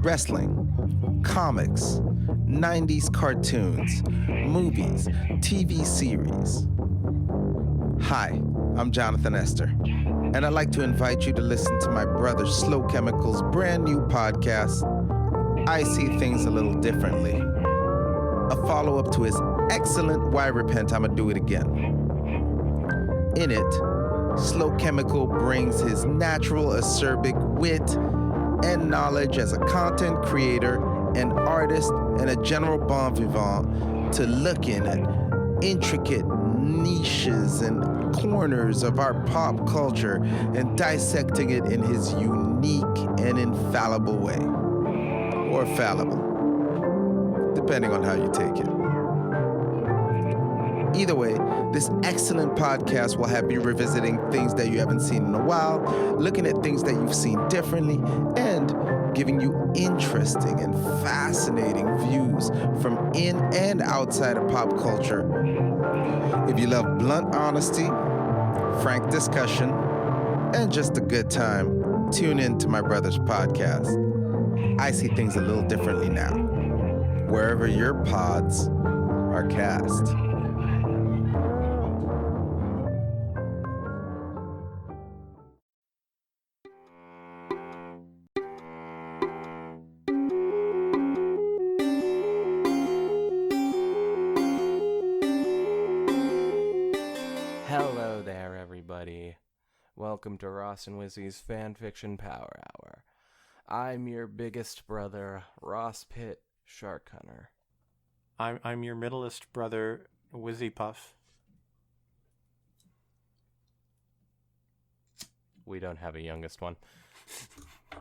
wrestling, comics, 90s cartoons, movies, TV series. Hi, I'm Jonathan Esther, and I'd like to invite you to listen to my brother Slow Chemical's brand new podcast, I See Things a Little Differently, a follow-up to his excellent Why Repent, I'ma Do It Again. In it, Slow Chemical brings his natural acerbic wit and knowledge as a content creator, an artist, and a general bon vivant to looking at intricate niches and corners of our pop culture and dissecting it in his unique and infallible way. Or fallible, depending on how you take it. Either way, this excellent podcast will have you revisiting things that you haven't seen in a while, looking at things that you've seen differently, and giving you interesting and fascinating views from in and outside of pop culture. If you love blunt honesty, frank discussion, and just a good time, tune in to my brother's podcast. I See Things a Little Differently now, wherever your pods are cast. Hello there, everybody. Welcome to Ross and Wizzy's Fanfiction Power Hour. I'm your biggest brother, Ross Pitt Shark Hunter. I'm your middleest brother, Wizzy Puff. We don't have a youngest one.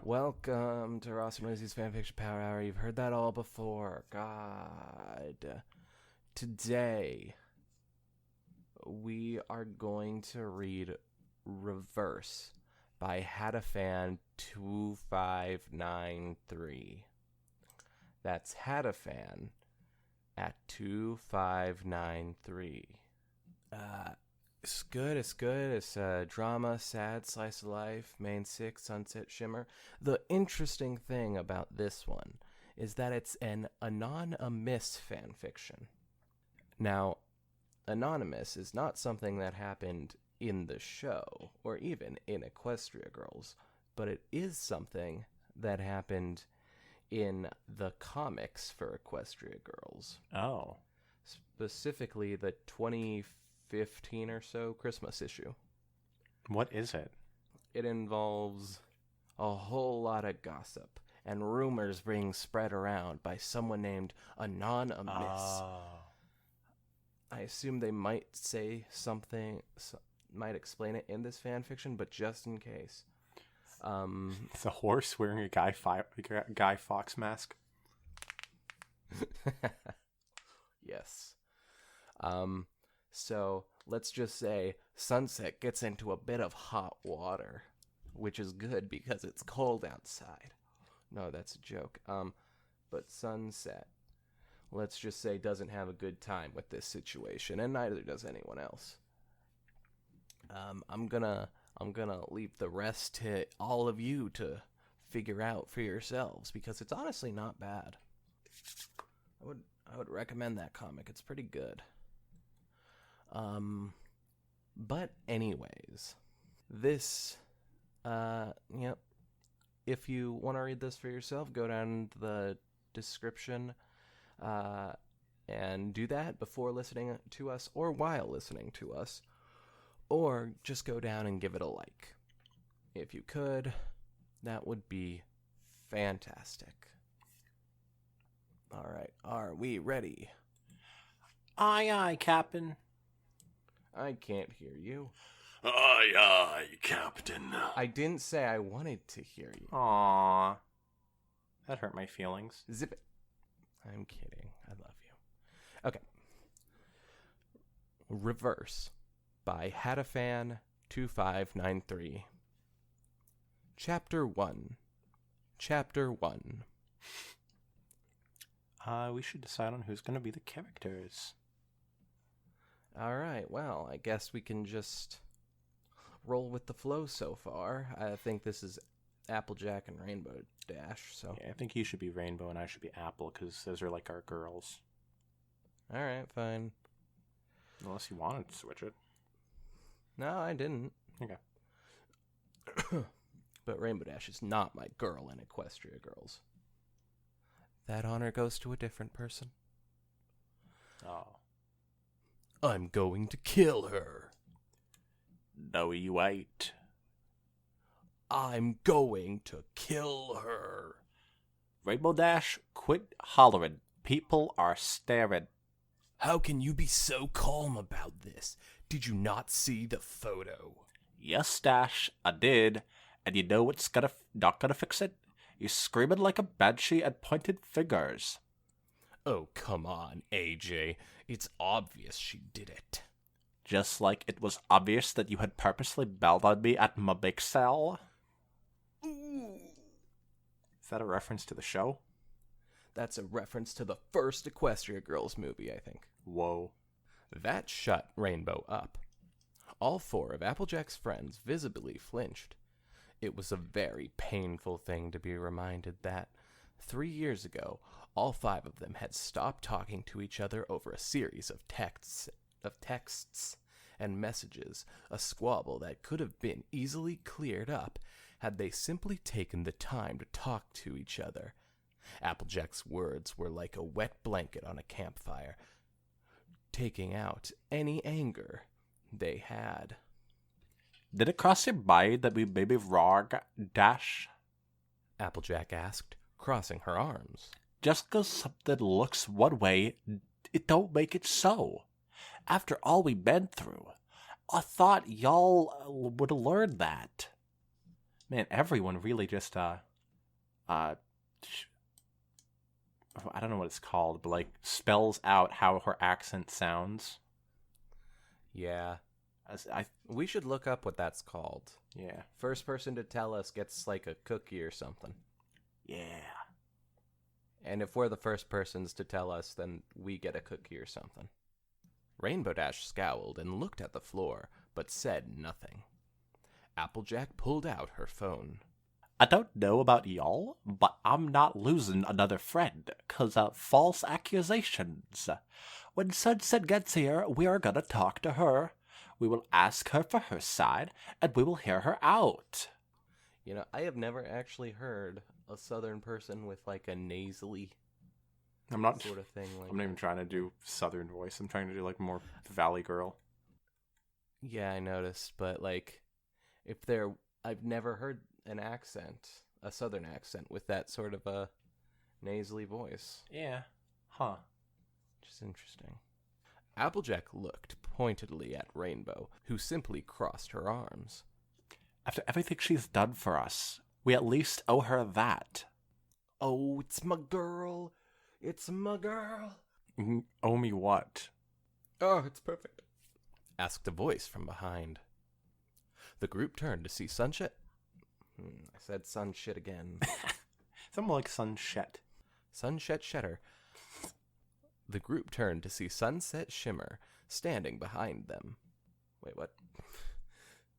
Welcome to Ross and Wizzy's Fanfiction Power Hour. You've heard that all before. God. Today, we are going to read Reverse by Hadafan 2593. That's Hadafan at 2593. It's good. It's a drama, sad, slice of life, main six, sunset shimmer. The interesting thing about this one is that it's an Anon-A-Miss fanfiction. Now, Anon-A-Miss is not something that happened in the show, or even in Equestria Girls, but it is something that happened in the comics for Equestria Girls. Oh. Specifically the 2015 or so Christmas issue. What is it? It involves a whole lot of gossip and rumors being spread around by someone named Anon-A-Miss. Oh. I assume they might say something, might explain it in this fan fiction, but just in case. It's a horse wearing a Guy Fawkes mask. Yes. So let's just say Sunset gets into a bit of hot water, which is good because it's cold outside. No, that's a joke. But Sunset, let's just say, doesn't have a good time with this situation, and neither does anyone else. I'm gonna leave the rest to all of you to figure out for yourselves, because it's honestly not bad. I would recommend that comic. It's pretty good. But anyways, this, if you want to read this for yourself, go down to the description, and do that before listening to us or while listening to us, or just go down and give it a like. If you could, that would be fantastic. All right, are we ready? Aye, aye, Captain. I can't hear you. Aye, aye, Captain. I didn't say I wanted to hear you. Aww. That hurt my feelings. Zip it. I'm kidding. I love you. Okay. Reverse by Hadafan 2593. Chapter 1. Chapter 1. We should decide on who's going to be the characters. Alright, well, I guess we can just roll with the flow so far. I think this is Applejack and Rainbow Dash, so... Yeah, I think you should be Rainbow and I should be Apple, because those are like our girls. Alright, fine. Unless you wanted to switch it. No, I didn't. Okay. But Rainbow Dash is not my girl in Equestria Girls. That honor goes to a different person. Oh. I'm going to kill her. No, you ain't. I'm going to kill her. Rainbow Dash, quit hollering. People are staring. How can you be so calm about this? Did you not see the photo? Yes, Dash, I did. And you know what's not gonna fix it? You're screaming like a banshee and pointed fingers. Oh, come on, AJ. It's obvious she did it. Just like it was obvious that you had purposely bailed on me at my bake sale. Is that a reference to the show? That's a reference to the first Equestria Girls movie, I think. Whoa. That shut Rainbow up. All 4 of Applejack's friends visibly flinched. It was a very painful thing to be reminded that 3 years ago, all 5 of them had stopped talking to each other over a series of texts and messages, a squabble that could have been easily cleared up had they simply taken the time to talk to each other. Applejack's words were like a wet blanket on a campfire, taking out any anger they had. Did it cross your mind that we may be wrong, Dash? Applejack asked, crossing her arms. Just 'cause something looks one way, it don't make it so. After all we've been through, I thought y'all would have learned that. Man, everyone really just, I don't know what it's called, but, like, spells out how her accent sounds. Yeah. We should look up what that's called. Yeah. First person to tell us gets, like, a cookie or something. Yeah. And if we're the first persons to tell us, then we get a cookie or something. Rainbow Dash scowled and looked at the floor, but said nothing. Applejack pulled out her phone. I don't know about y'all, but I'm not losing another friend 'cause of false accusations. When Sunset gets here, we are gonna talk to her. We will ask her for her side, and we will hear her out. You know, I have never actually heard a southern person with, like, a nasally sort of thing. I'm not even trying to do southern voice. I'm trying to do, like, more Valley Girl. Yeah, I noticed, but, like, I've never heard an accent, a southern accent, with that sort of a nasally voice. Yeah. Huh. Which is interesting. Applejack looked pointedly at Rainbow, who simply crossed her arms. After everything she's done for us, we at least owe her that. Oh, it's my girl. It's my girl. Owe me what? Oh, it's perfect, asked a voice from behind. The group turned to see Sunset. I said sun shit again. Something like Sunset. Sunset Shetter. The group turned to see Sunset Shimmer standing behind them. Wait, what?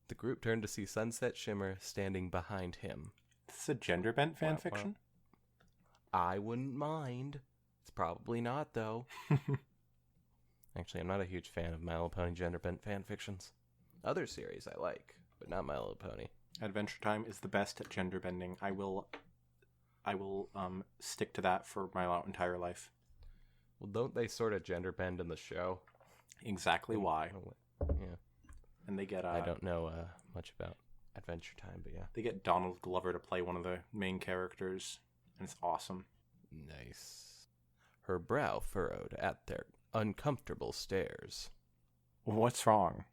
The group turned to see Sunset Shimmer standing behind him. This is a gender bent fanfiction? I wouldn't mind. It's probably not, though. Actually, I'm not a huge fan of My Little Pony gender bent fanfictions. Other series I like, but not My Little Pony. Adventure Time is the best at gender bending. I will stick to that for my entire life. Well, don't they sort of gender bend in the show? Exactly why. Yeah. And they get I don't know much about Adventure Time, but yeah. They get Donald Glover to play one of the main characters, and it's awesome. Nice. Her brow furrowed at their uncomfortable stares. What's wrong?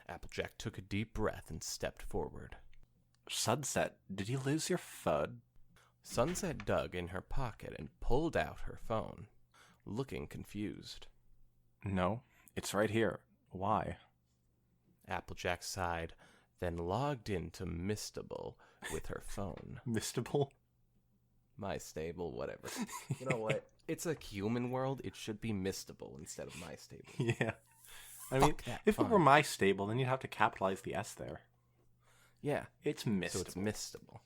Applejack took a deep breath and stepped forward. Sunset, did you lose your phone? Sunset dug in her pocket and pulled out her phone, looking confused. No, it's right here. Why? Applejack sighed, then logged into Mistable with her phone. Mistable? My Stable, whatever. You know what? It's a human world. It should be Mistable instead of My Stable. Yeah. I mean, if it were My Stable, then you'd have to capitalize the S there. Yeah. It's Mistable. So it's Mistable.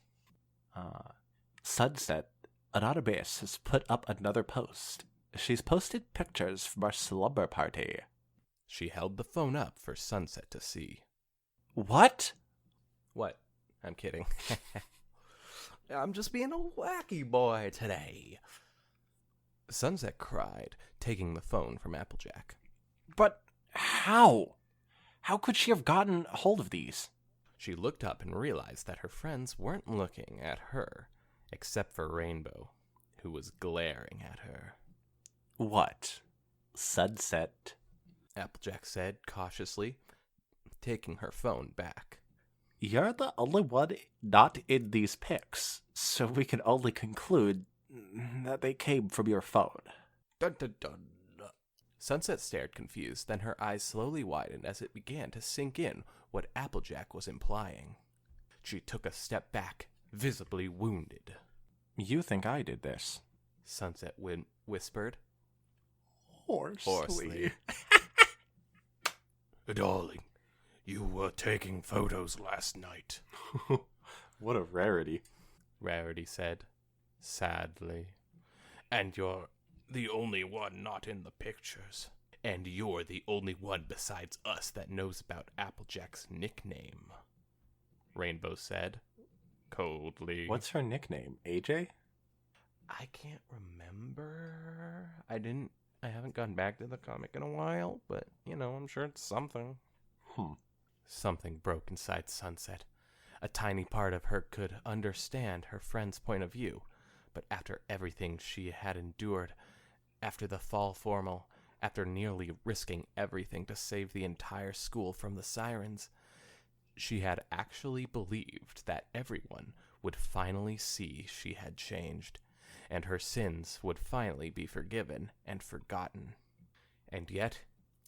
Sunset, Anon-A-Miss has put up another post. She's posted pictures from our slumber party. She held the phone up for Sunset to see. What? What? I'm kidding. I'm just being a wacky boy today. Sunset cried, taking the phone from Applejack. But how? How could she have gotten hold of these? She looked up and realized that her friends weren't looking at her, except for Rainbow, who was glaring at her. What? Sunset? Applejack said cautiously, taking her phone back. You're the only one not in these pics, so we can only conclude that they came from your phone. Dun, dun, dun. Sunset stared confused, then her eyes slowly widened as it began to sink in what Applejack was implying. She took a step back, visibly wounded. You think I did this? Sunset whispered. Hoarsely. Darling, you were taking photos last night. What a rarity. Rarity said, sadly. And you're the only one not in the pictures. And you're the only one besides us that knows about Applejack's nickname, Rainbow said, coldly. What's her nickname? AJ? I can't remember. I haven't gone back to the comic in a while, but, I'm sure it's something. Something broke inside Sunset. A tiny part of her could understand her friend's point of view, but after everything she had endured, after the fall formal, after nearly risking everything to save the entire school from the sirens, she had actually believed that everyone would finally see she had changed, and her sins would finally be forgiven and forgotten. And yet,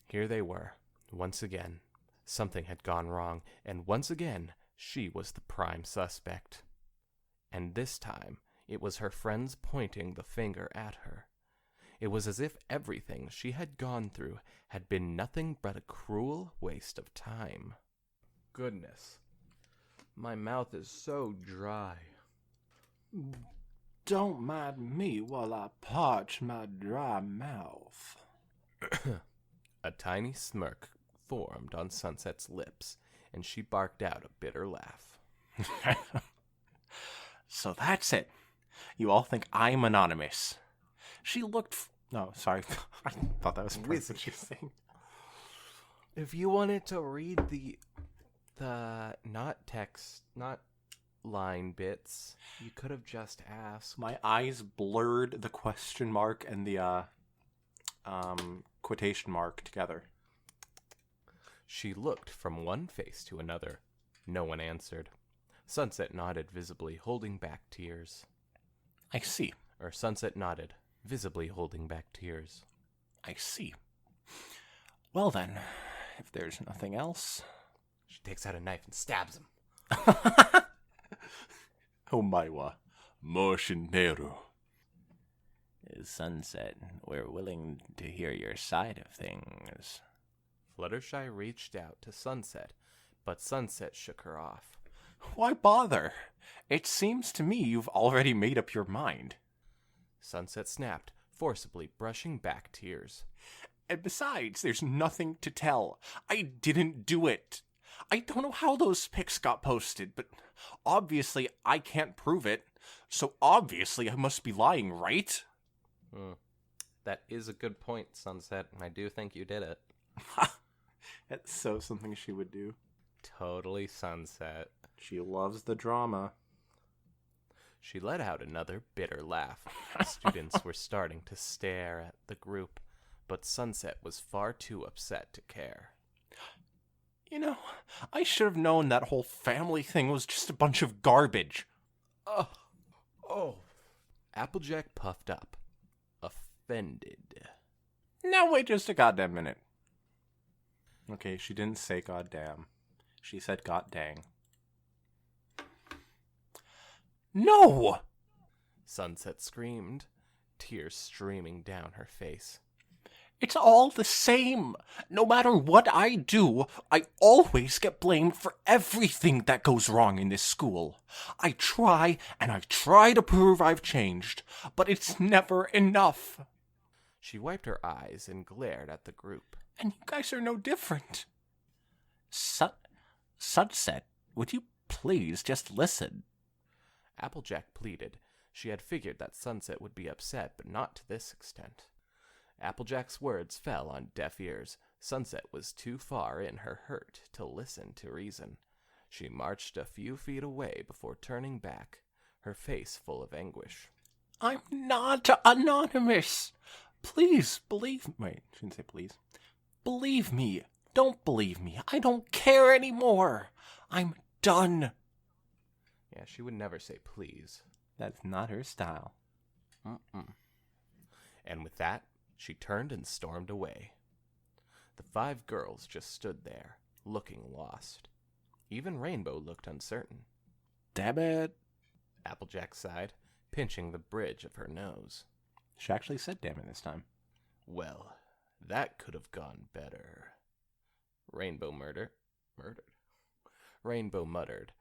here they were, once again. Something had gone wrong, and once again, she was the prime suspect. And this time, it was her friends pointing the finger at her. It was as if everything she had gone through had been nothing but a cruel waste of time. Goodness, my mouth is so dry. Don't mind me while I parch my dry mouth. A tiny smirk formed on Sunset's lips, and she barked out a bitter laugh. So that's it. You all think I'm Anon-A-Miss. She looked... No, sorry. I thought that was what you were saying. If you wanted to read the not line bits, you could have just asked. My eyes blurred the question mark and the quotation mark together. She looked from one face to another. No one answered. Sunset nodded, visibly holding back tears. I see. Sunset nodded, visibly holding back tears. I see. Well then, if there's nothing else... She takes out a knife and stabs him. Omaiwa. Mochinero. Sunset, we're willing to hear your side of things. Fluttershy reached out to Sunset, but Sunset shook her off. Why bother? It seems to me you've already made up your mind. Sunset snapped, forcibly brushing back tears. And besides, there's nothing to tell. I didn't do it. I don't know how those pics got posted, but obviously I can't prove it. So obviously I must be lying, right? That is a good point, Sunset. I do think you did it. That's so something she would do. Totally Sunset. She loves the drama. She let out another bitter laugh. Students were starting to stare at the group, but Sunset was far too upset to care. You know, I should have known that whole family thing was just a bunch of garbage. Oh. Applejack puffed up, offended. Now wait just a goddamn minute. Okay, she didn't say goddamn. She said goddang. No! Sunset screamed, tears streaming down her face. It's all the same. No matter what I do, I always get blamed for everything that goes wrong in this school. I try and I try to prove I've changed, but it's never enough. She wiped her eyes and glared at the group. And you guys are no different. Sunset, would you please just listen? Applejack pleaded. She had figured that Sunset would be upset, but not to this extent. Applejack's words fell on deaf ears. Sunset was too far in her hurt to listen to reason. She marched a few feet away before turning back, her face full of anguish. I'm not Anon-A-Miss. Please believe me. Shouldn't say please. Believe me. Don't believe me. I don't care anymore. I'm done. Yeah, she would never say please. That's not her style. And with that, she turned and stormed away. The 5 girls just stood there, looking lost. Even Rainbow looked uncertain. Damn it. Applejack sighed, pinching the bridge of her nose. She actually said damn it this time. Well, that could have gone better. Rainbow muttered. Rainbow muttered.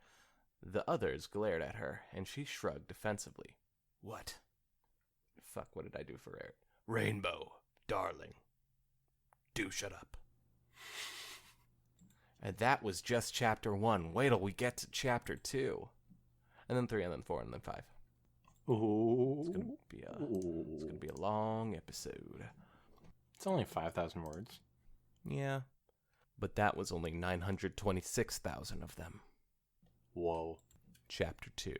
The others glared at her, and she shrugged defensively. What? Fuck, what did I do for Eric? Rainbow, darling, do shut up. And that was just chapter 1. Wait till we get to chapter 2. And then 3, and then 4, and then 5. Ooh. It's gonna be a long episode. It's only 5,000 words. Yeah. But that was only 926,000 of them. Whoa. Chapter 2.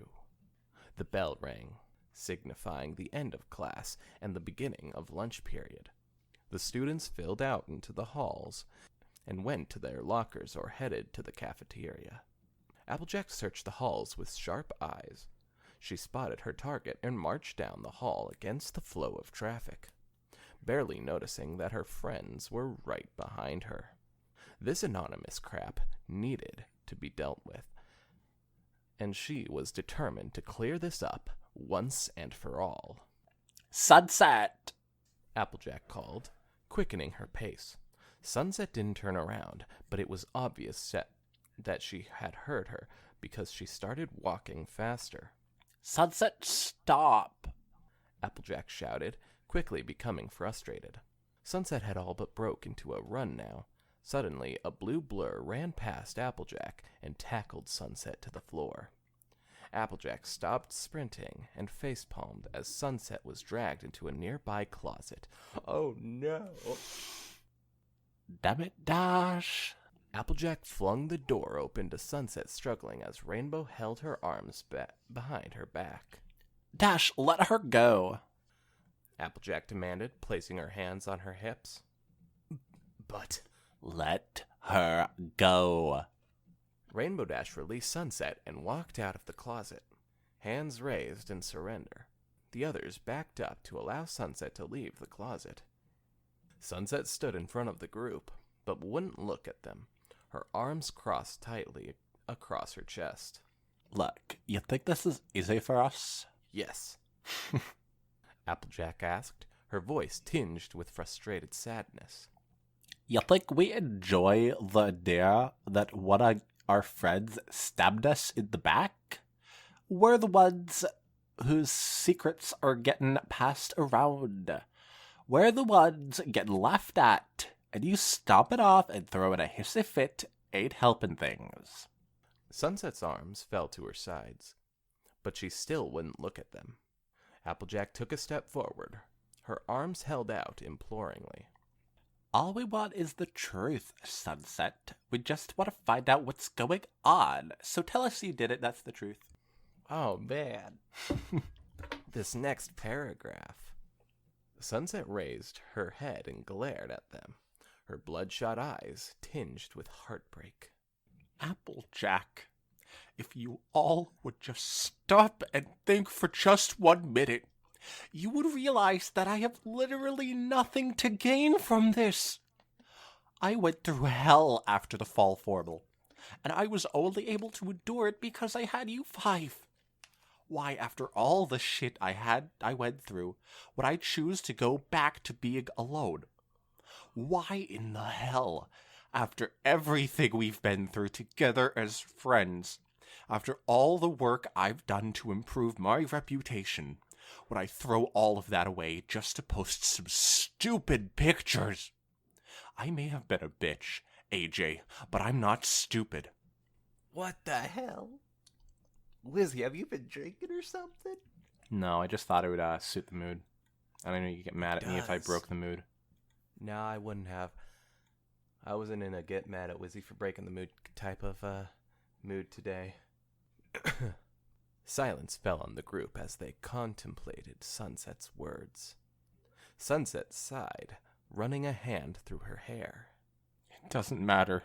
The bell rang, signifying the end of class and the beginning of lunch period. The students filed out into the halls and went to their lockers or headed to the cafeteria. Applejack searched the halls with sharp eyes. She spotted her target and marched down the hall against the flow of traffic, barely noticing that her friends were right behind her. This Anon-A-Miss crap needed to be dealt with, and she was determined to clear this up once and for all. Sunset! Applejack called, quickening her pace. Sunset didn't turn around, but it was obvious that she had heard her because she started walking faster. Sunset, stop! Applejack shouted, quickly becoming frustrated. Sunset had all but broke into a run now. Suddenly, a blue blur ran past Applejack and tackled Sunset to the floor. Applejack stopped sprinting and facepalmed as Sunset was dragged into a nearby closet. Oh no! Damn it, Dash! Applejack flung the door open to Sunset, struggling as Rainbow held her arms behind her back. Dash, let her go! Applejack demanded, placing her hands on her hips. But... let her go. Rainbow Dash released Sunset and walked out of the closet, hands raised in surrender. The others backed up to allow Sunset to leave the closet. Sunset stood in front of the group, but wouldn't look at them, her arms crossed tightly across her chest. Look, you think this is easy for us? Yes. Applejack asked, her voice tinged with frustrated sadness. You think we enjoy the idea that one of our friends stabbed us in the back? We're the ones whose secrets are getting passed around. We're the ones getting laughed at, and you stomp it off and throw in a hissy fit ain't helping things. Sunset's arms fell to her sides, but she still wouldn't look at them. Applejack took a step forward, her arms held out imploringly. All we want is the truth, Sunset. We just want to find out what's going on. So tell us you did it, that's the truth. Oh, man. This next paragraph. Sunset raised her head and glared at them, her bloodshot eyes tinged with heartbreak. Applejack, if you all would just stop and think for just 1 minute, you would realize that I have literally nothing to gain from this. I went through hell after the fall formal, and I was only able to endure it because I had you 5. Why, after all the shit I went through, would I choose to go back to being alone? Why in the hell, after everything we've been through together as friends, after all the work I've done to improve my reputation, would I throw all of that away just to post some stupid pictures? I may have been a bitch, AJ, but I'm not stupid. What the hell? Lizzie, have you been drinking or something? No, I just thought it would suit the mood. I don't know you'd get mad at me if I does. broke the mood. No, I wouldn't have. I wasn't in a get mad at Wizzy for breaking the mood type of mood today. Silence fell on the group as they contemplated Sunset's words. Sunset sighed, running a hand through her hair. It doesn't matter.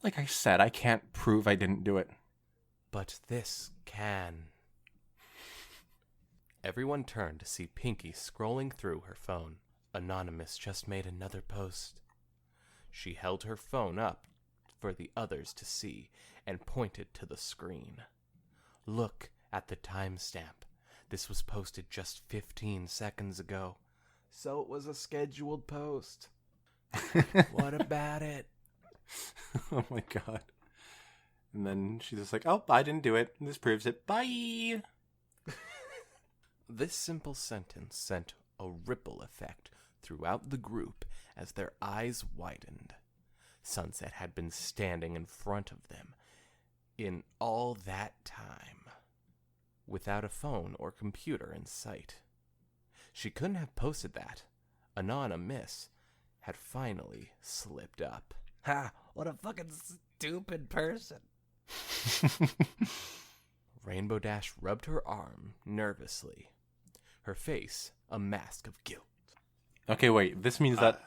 Like I said, I can't prove I didn't do it. But this can. Everyone turned to see Pinky scrolling through her phone. Anon-A-Miss just made another post. She held her phone up for the others to see and pointed to the screen. Look at the timestamp. This was posted just 15 seconds ago. So it was a scheduled post. What about it? Oh my god. And then she's just like, oh, I didn't do it. This proves it. Bye! This simple sentence sent a ripple effect throughout the group as their eyes widened. Sunset had been standing in front of them in all that time, without a phone or computer in sight. She couldn't have posted that. Anon-A-Miss had finally slipped up. Ha! What a fucking stupid person. Rainbow Dash rubbed her arm nervously, her face a mask of guilt. Okay, wait. This means that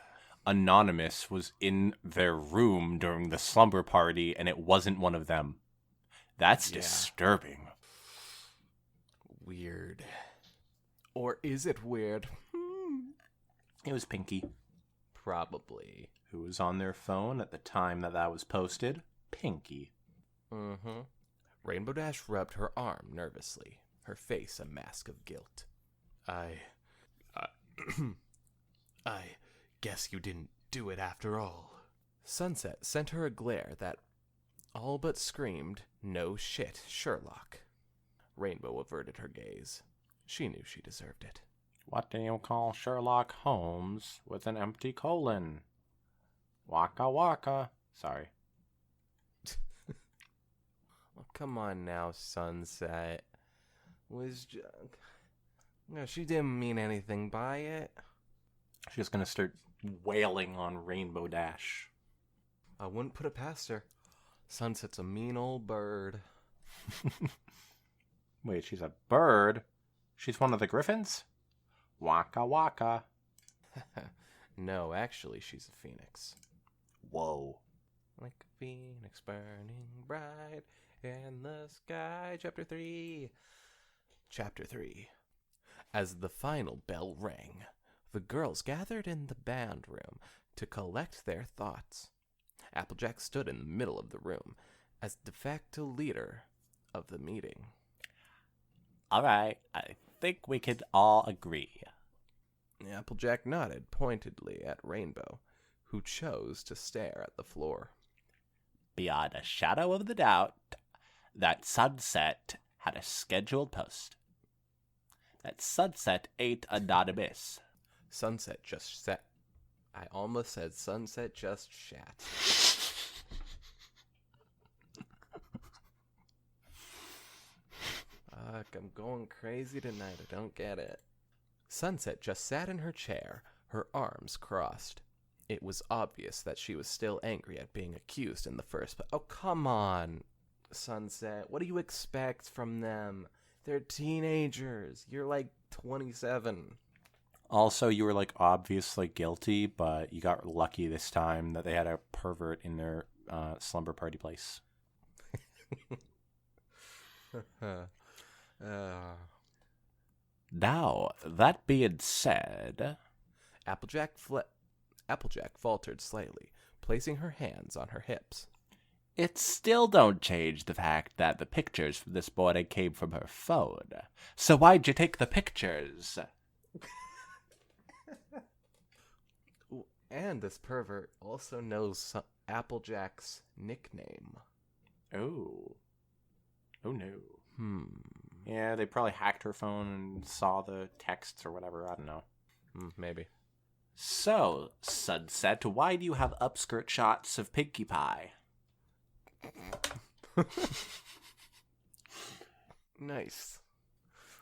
Anon-A-Miss was in their room during the slumber party and it wasn't one of them. That's disturbing. Weird. Or is it weird? It was Pinky. Probably. Who was on their phone at the time that was posted? Pinky. Mm-hmm. Rainbow Dash rubbed her arm nervously, her face a mask of guilt. I guess you didn't do it after all. Sunset sent her a glare that all but screamed, "No shit, Sherlock." Rainbow averted her gaze. She knew she deserved it. What do you call Sherlock Holmes with an empty colon? Waka waka. Sorry. Oh, come on now, Sunset. No, she didn't mean anything by it. She's gonna start wailing on Rainbow Dash. I wouldn't put it past her. Sunset's a mean old bird. Wait, she's a bird? She's one of the griffins? Waka waka. No, actually, she's a phoenix. Whoa. Like a phoenix burning bright in the sky. Chapter 3. Chapter 3. As the final bell rang, the girls gathered in the band room to collect their thoughts. Applejack stood in the middle of the room as de facto leader of the meeting. All right, I think we could all agree. Applejack nodded pointedly at Rainbow, who chose to stare at the floor. Beyond a shadow of the doubt, that Sunset had a scheduled post. That Sunset ain't Anon-A-Miss. Sunset just sat. I almost said Sunset just shat. Fuck, I'm going crazy tonight. I don't get it. Sunset just sat in her chair, her arms crossed. It was obvious that she was still angry at being accused in the first place. Oh, come on, Sunset. What do you expect from them? They're teenagers. You're like 27. Also, you were like obviously guilty, but you got lucky this time that they had a pervert in their slumber party place. Now, that being said, Applejack faltered slightly, placing her hands on her hips. it still don't change the fact that the pictures from this morning came from her phone. So why'd you take the pictures? And this pervert also knows Applejack's nickname. Oh. Oh, no. Hmm. Yeah, they probably hacked her phone and saw the texts or whatever. I don't know. Maybe. So, Sunset, why do you have upskirt shots of Pinkie Pie? Nice.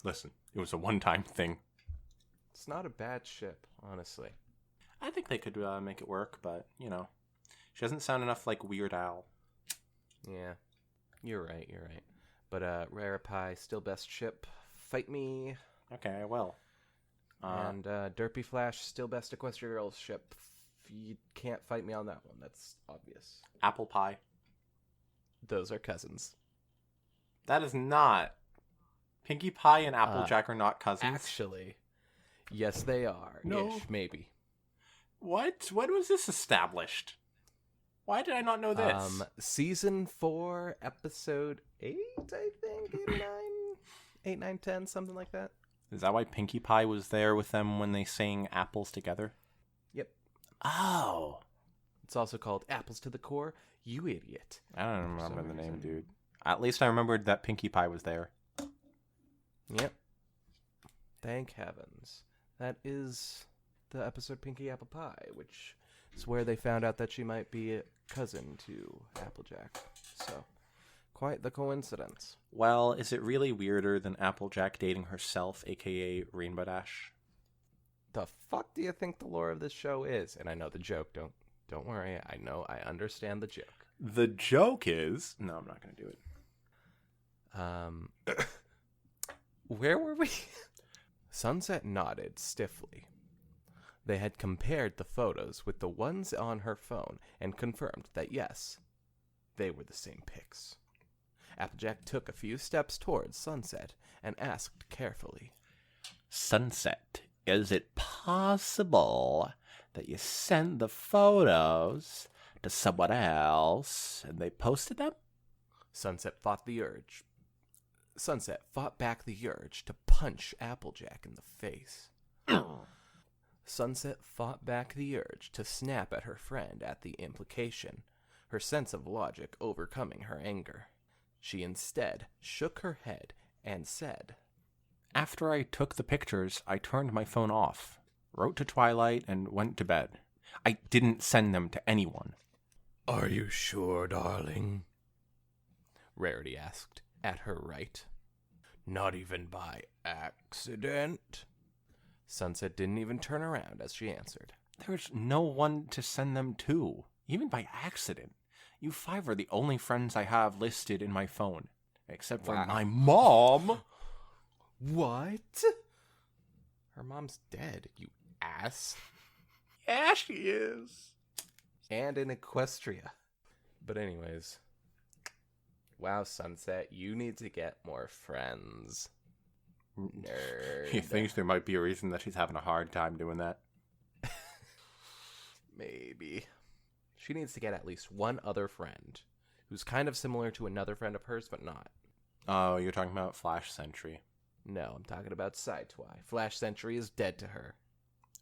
Listen, it was a one-time thing. It's not a bad ship, honestly. I think they could make it work, but, you know. She doesn't sound enough like Weird Al. Yeah. You're right. But Rare Pie, still best ship. Fight me. Okay, well. And Derpy Flash, still best Equestria Girls ship. You can't fight me on that one. That's obvious. Apple Pie. Those are cousins. That is not. Pinkie Pie and Applejack are not cousins. Actually, yes, they are. No. Ish, maybe. What? When was this established? Why did I not know this? Season 4, episode 8, I think? 8 or 9? 8, 9, 10, something like that. Is that why Pinkie Pie was there with them when they sang Apples together? Yep. Oh. It's also called Apples to the Core, You Idiot. I don't remember some the name, reason. dude. At least I remembered that Pinkie Pie was there. Yep. Thank heavens. That is the episode Pinkie Apple Pie, which is where they found out that she might be a cousin to Applejack. So, quite the coincidence. Well, is it really weirder than Applejack dating herself, aka Rainbow Dash? The fuck do you think the lore of this show is? And I know the joke. Don't worry. I understand the joke. The joke is... No, I'm not going to do it. Where were we? Sunset nodded stiffly. They had compared the photos with the ones on her phone and confirmed that yes, they were the same pics. Applejack took a few steps towards Sunset and asked carefully, Sunset, is it possible that you sent the photos to someone else and they posted them? Sunset fought back the urge to punch Applejack in the face. Sunset fought back the urge to snap at her friend at the implication, her sense of logic overcoming her anger. She instead shook her head and said, After I took the pictures, I turned my phone off, wrote to Twilight, and went to bed. I didn't send them to anyone. Are you sure, darling? Rarity asked, at her right. Not even by accident? Sunset didn't even turn around as she answered. There's no one to send them to, even by accident. You 5 are the only friends I have listed in my phone, except for my mom. What? Her mom's dead, you ass. Yeah, she is. And in Equestria. But anyways. Wow, Sunset, you need to get more friends. Nerd. He thinks there might be a reason that she's having a hard time doing that. Maybe. She needs to get at least one other friend who's kind of similar to another friend of hers, but not. Oh, you're talking about Flash Sentry. No, I'm talking about Sidetwi. Flash Sentry is dead to her.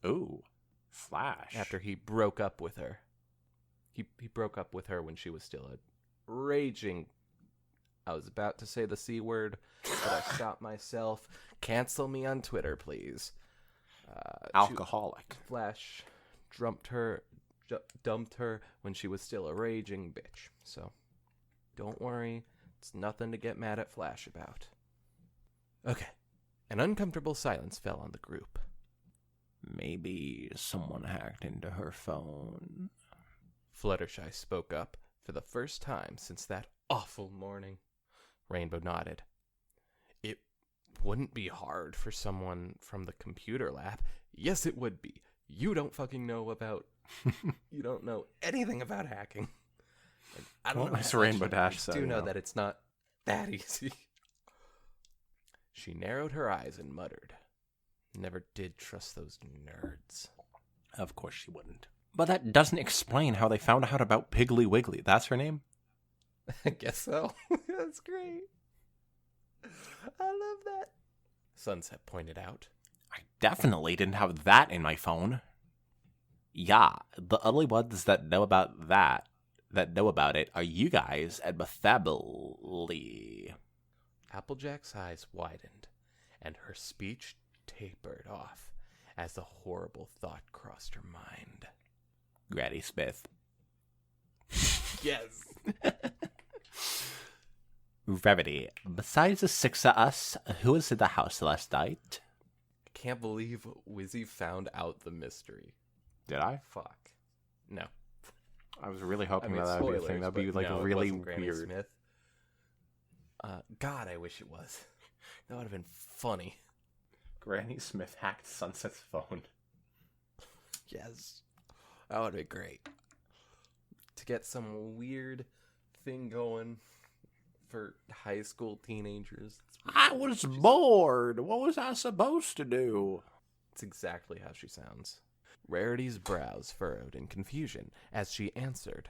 Ooh, Flash. After he broke up with her. He broke up with her when she was still a raging... I was about to say the C word, but I stopped myself. Cancel me on Twitter, please. Alcoholic. Flash dumped her when she was still a raging bitch. So, don't worry. It's nothing to get mad at Flash about. Okay. An uncomfortable silence fell on the group. Maybe someone hacked into her phone. Fluttershy spoke up for the first time since that awful morning. Rainbow nodded. It wouldn't be hard for someone from the computer lab. Yes, it would be. You don't fucking know about... you don't know anything about hacking. And I don't know. Miss Rainbow Dash I said, do know you know. that it's not that easy. She narrowed her eyes and muttered. Never did trust those nerds. Of course she wouldn't. But that doesn't explain how they found out about Piggly Wiggly. That's her name? I guess so. That's great. I love that. Sunset pointed out. I definitely didn't have that in my phone. Yeah, the only ones that know about it, are you guys and my family. Applejack's eyes widened, and her speech tapered off as a horrible thought crossed her mind. Granny Smith. Yes! Rarity, besides the six of us, who was in the house last night? I can't believe Wizzy found out the mystery. Did I? Fuck. No. I was really hoping that would be a spoilers, thing. That would be but no, it really wasn't Granny weird. Smith. God, I wish it was. That would have been funny. Granny Smith hacked Sunset's phone. Yes. That would be great. To get some weird thing going for high school teenagers. I was bored. What was I supposed to do? It's exactly how she sounds. Rarity's brows furrowed in confusion as she answered,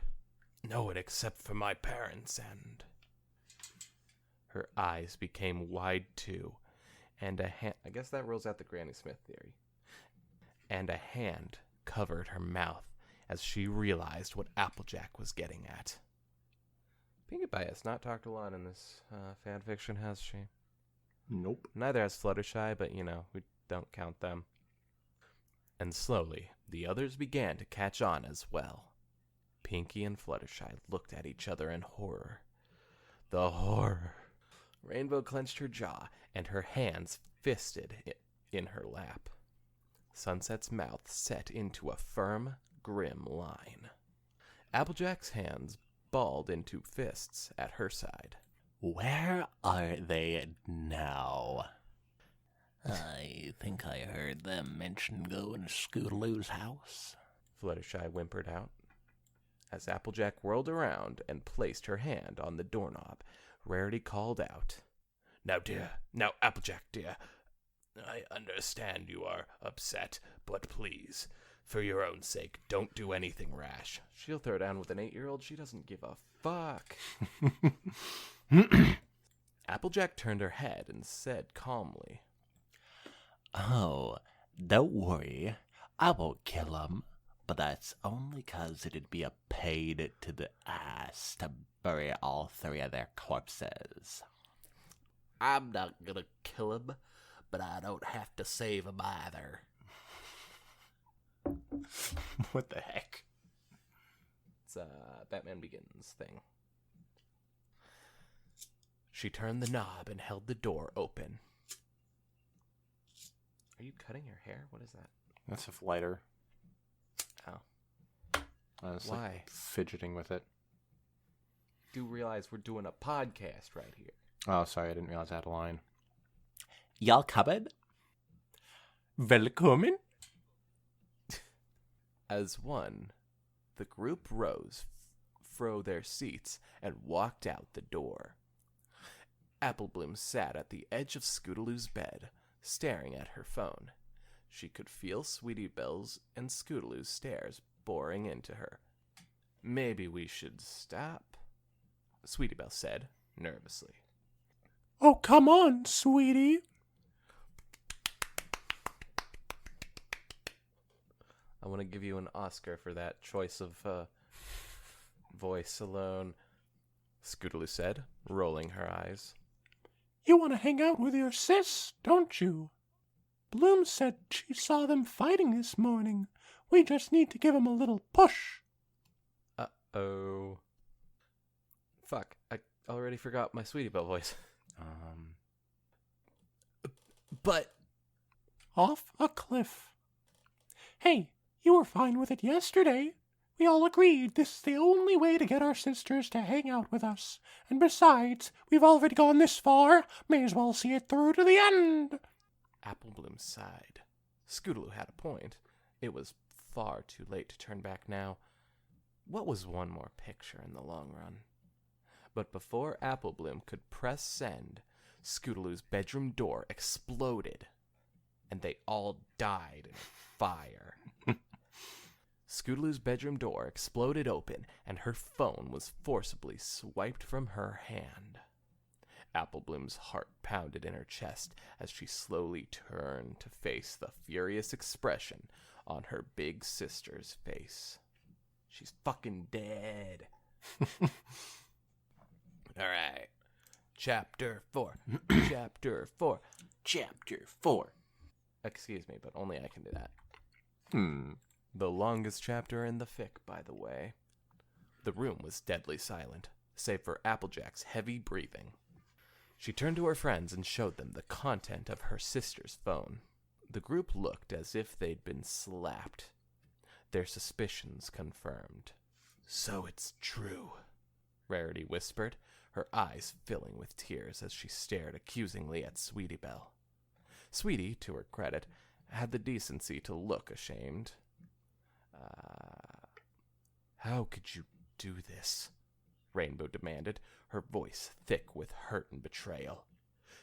No one except for my parents and... Her eyes became wide too, and a hand... I guess that rules out the Granny Smith theory. And a hand covered her mouth as she realized what Applejack was getting at. Pinkie Pie has not talked a lot in this fanfiction, has she? Nope. Neither has Fluttershy, but, we don't count them. And slowly, the others began to catch on as well. Pinkie and Fluttershy looked at each other in horror. The horror! Rainbow clenched her jaw, and her hands fisted in her lap. Sunset's mouth set into a firm, grim line. Applejack's hands balled into fists at her side. Where are they now? I think I heard them mention going to Scootaloo's house. Fluttershy whimpered out. As Applejack whirled around and placed her hand on the doorknob, Rarity called out, Now, dear, now, Applejack, dear, I understand you are upset, but please, for your own sake, don't do anything rash. She'll throw down with an 8-year-old. She doesn't give a fuck. Applejack turned her head and said calmly, Oh, don't worry. I won't kill 'em. But that's only 'cause it'd be a pain to the ass to bury all 3 of their corpses. I'm not gonna kill him, but I don't have to save him either. What the heck? It's a Batman Begins thing. She turned the knob and held the door open. Are you cutting your hair? What is that? That's a lighter. Oh. I was Why? fidgeting with it. Do realize we're doing a podcast right here. Oh, sorry, I didn't realize I had a line. Y'all coming? Welcome. As one, the group rose from their seats and walked out the door. Applebloom sat at the edge of Scootaloo's bed, staring at her phone. She could feel Sweetie Belle's and Scootaloo's stares boring into her. Maybe we should stop, Sweetie Belle said, nervously. Oh, come on, sweetie. I want to give you an Oscar for that choice of voice alone, Scootaloo said, rolling her eyes. You want to hang out with your sis, don't you? Bloom said she saw them fighting this morning. We just need to give them a little push. Uh-oh. Fuck, I already forgot my Sweetie Belle voice. But... Off a cliff. Hey, you were fine with it yesterday. We all agreed this is the only way to get our sisters to hang out with us. And besides, we've already gone this far. May as well see it through to the end. Applebloom sighed. Scootaloo had a point. It was far too late to turn back now. What was one more picture in the long run? But before Applebloom could press send, Scootaloo's bedroom door exploded, and they all died in fire. Scootaloo's bedroom door exploded open, and her phone was forcibly swiped from her hand. Applebloom's heart pounded in her chest as she slowly turned to face the furious expression on her big sister's face. She's fucking dead. All right. Chapter 4. Chapter 4. Chapter 4. Excuse me, but only I can do that. The longest chapter in the fic, by the way. The room was deadly silent, save for Applejack's heavy breathing. She turned to her friends and showed them the content of her sister's phone. The group looked as if they'd been slapped. Their suspicions confirmed. "So it's true," Rarity whispered, her eyes filling with tears as she stared accusingly at Sweetie Belle. Sweetie, to her credit, had the decency to look ashamed. How could you do this?" Rainbow demanded, her voice thick with hurt and betrayal.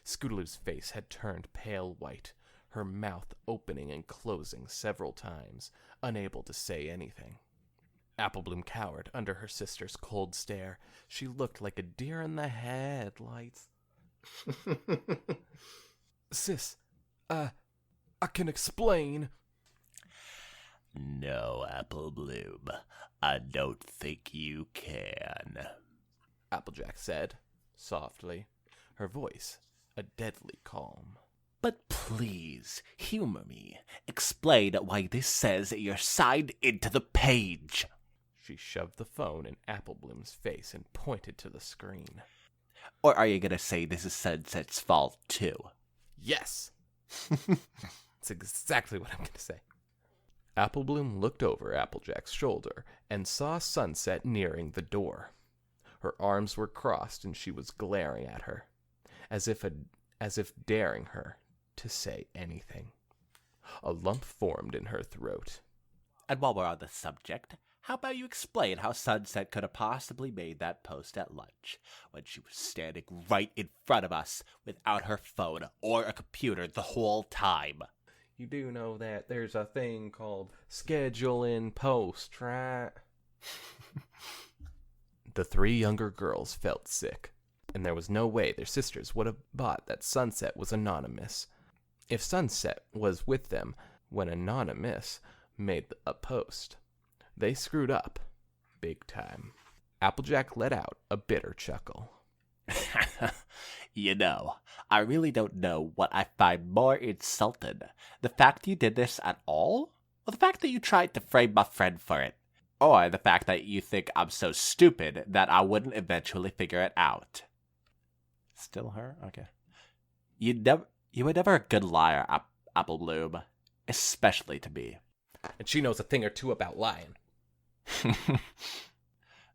Scootaloo's face had turned pale white, her mouth opening and closing several times, unable to say anything. Applebloom cowered under her sister's cold stare. She looked like a deer in the headlights. "Sis, I can explain." No, Applebloom, I don't think you can. Applejack said, softly, her voice a deadly calm. But please, humor me. Explain why this says you're signed into the page. She shoved the phone in Applebloom's face and pointed to the screen. Or are you gonna say this is Sunset's fault, too? Yes! That's exactly what I'm going to say. Applebloom looked over Applejack's shoulder and saw Sunset nearing the door. Her arms were crossed and she was glaring at her, as if daring her to say anything. A lump formed in her throat. And while we're on the subject, how about you explain how Sunset could have possibly made that post at lunch when she was standing right in front of us without her phone or a computer the whole time? You do know that there's a thing called schedule in post, right? The three younger girls felt sick, and there was no way their sisters would have bought that Sunset was Anon-A-Miss. If Sunset was with them when Anon-A-Miss made a post, they screwed up big time. Applejack let out a bitter chuckle. You know, I really don't know what I find more insulting. The fact you did this at all? Or the fact that you tried to frame my friend for it? Or the fact that you think I'm so stupid that I wouldn't eventually figure it out? Still her? Okay. You were never a good liar, Applebloom. Especially to me. And she knows a thing or two about lying.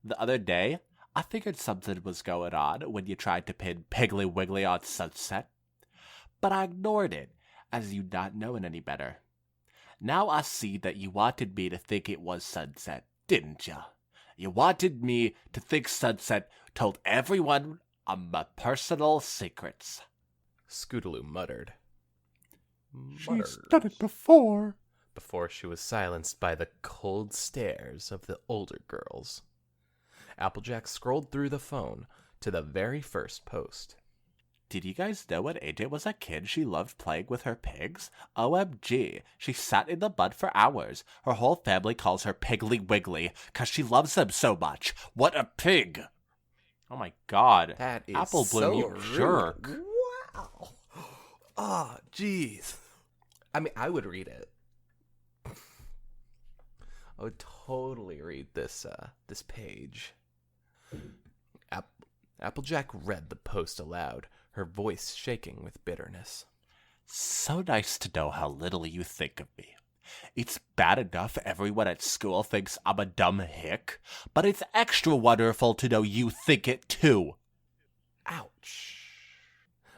The other day, I figured something was going on when you tried to pin Piggly Wiggly on Sunset. But I ignored it, as you not knowing any better. Now I see that you wanted me to think it was Sunset, didn't ya? You wanted me to think Sunset told everyone my personal secrets. Scootaloo muttered. She's done it before. Before she was silenced by the cold stares of the older girls. Applejack scrolled through the phone to the very first post. Did you guys know when AJ was a kid she loved playing with her pigs? OMG, she sat in the mud for hours. Her whole family calls her Piggly Wiggly because she loves them so much. What a pig! Oh my god. That is Applebloom, so you rude. jerk. Wow. Oh, jeez. I mean, I would read it. I would totally read this page. Applejack read the post aloud, her voice shaking with bitterness. So nice to know how little you think of me. It's bad enough everyone at school thinks I'm a dumb hick, but it's extra wonderful to know you think it too. Ouch.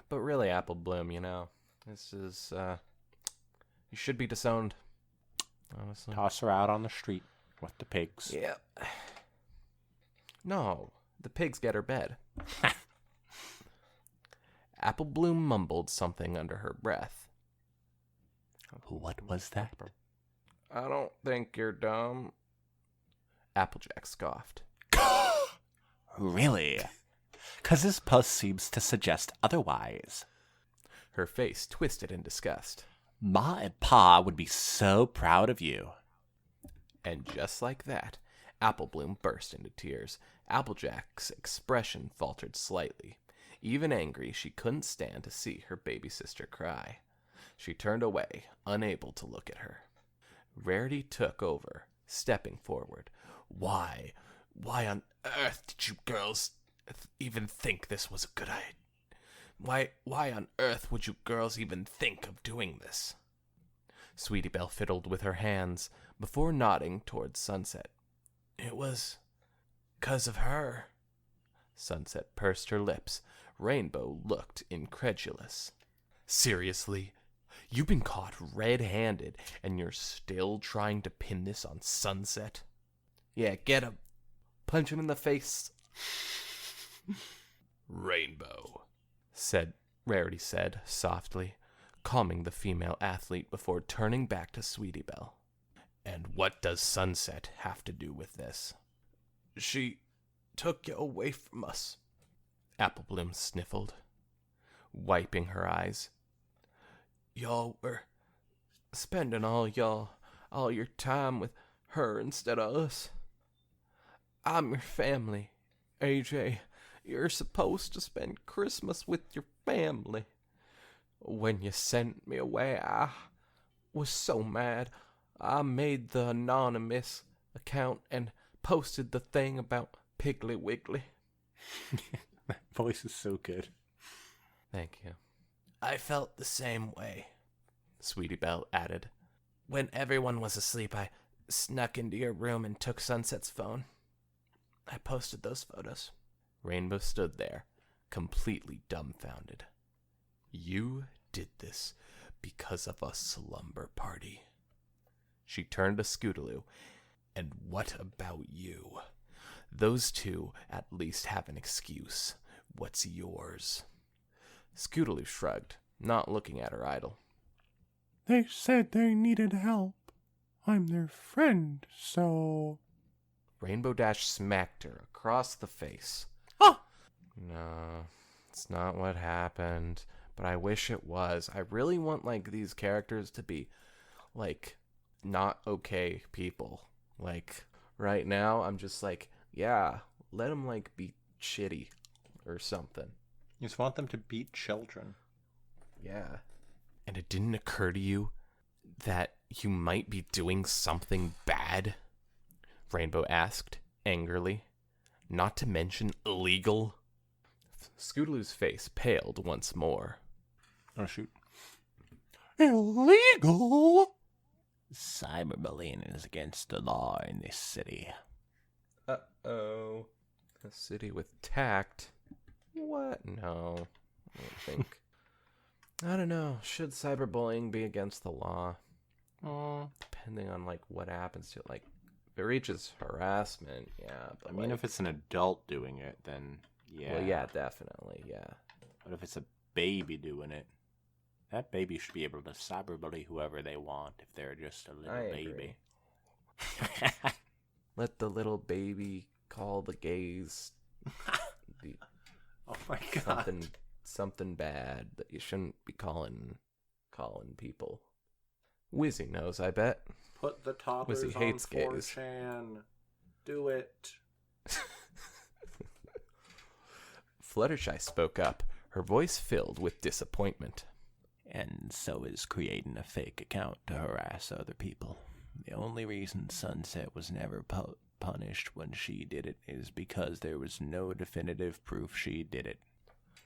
But really, Applebloom, you know, this is, you should be disowned. Honestly. Toss her out on the street with the pigs. Yep. No, the pigs get her bed. Applebloom mumbled something under her breath. What was that? I don't think you're dumb. Applejack scoffed. Really? 'cause his puss seems to suggest otherwise. Her face twisted in disgust. Ma and Pa would be so proud of you. And just like that, Apple Bloom burst into tears. Applejack's expression faltered slightly. Even angry, she couldn't stand to see her baby sister cry. She turned away, unable to look at her. Rarity took over, stepping forward. Why on earth did you girls even think this was a good idea? Why on earth would you girls even think of doing this? Sweetie Belle fiddled with her hands before nodding towards Sunset. It was 'cause of her. Sunset pursed her lips. Rainbow looked incredulous. Seriously? You've been caught red-handed, and you're still trying to pin this on Sunset? Yeah, get him. Punch him in the face. Rainbow, Rarity said, softly, calming the female athlete before turning back to Sweetie Belle. And what does Sunset have to do with this? She took you away from us, Apple Bloom sniffled, wiping her eyes. Y'all were spending all your time with her instead of us. I'm your family, AJ. You're supposed to spend Christmas with your family. When you sent me away, I was so mad. I made the Anon-A-Miss account and posted the thing about Piggly Wiggly. That voice is so good. Thank you. I felt the same way. Sweetie Belle added. When everyone was asleep, I snuck into your room and took Sunset's phone. I posted those photos. Rainbow stood there, completely dumbfounded. You did this because of a slumber party. She turned to Scootaloo. And what about you? Those two at least have an excuse. What's yours? Scootaloo shrugged, not looking at her idol. They said they needed help. I'm their friend, so... Rainbow Dash smacked her across the face. Oh! No, it's not what happened, but I wish it was. I really want, these characters to be, not okay people. Right now, I'm just yeah, let them, be shitty or something. You just want them to beat children. Yeah. And it didn't occur to you that you might be doing something bad? Rainbow asked, angrily. Not to mention illegal? Scootaloo's face paled once more. Oh, shoot. Illegal? Cyberbullying is against the law in this city. Uh-oh. A city with tact? What? No. I don't think. I don't know. Should cyberbullying be against the law? Depending on, what happens to it. If it reaches harassment, yeah. But if it's an adult doing it, then yeah. Well, yeah, definitely, yeah. But if it's a baby doing it, that baby should be able to cyberbully whoever they want if they're just a little baby. Let the little baby call the gays Oh my god. Something bad that you shouldn't be calling people. Wizzy knows, I bet. Put the toppers Wizzy on hates gays. 4chan. Do it. Fluttershy spoke up, her voice filled with disappointment. And so is creating a fake account to harass other people. The only reason Sunset was never punished when she did it is because there was no definitive proof she did it.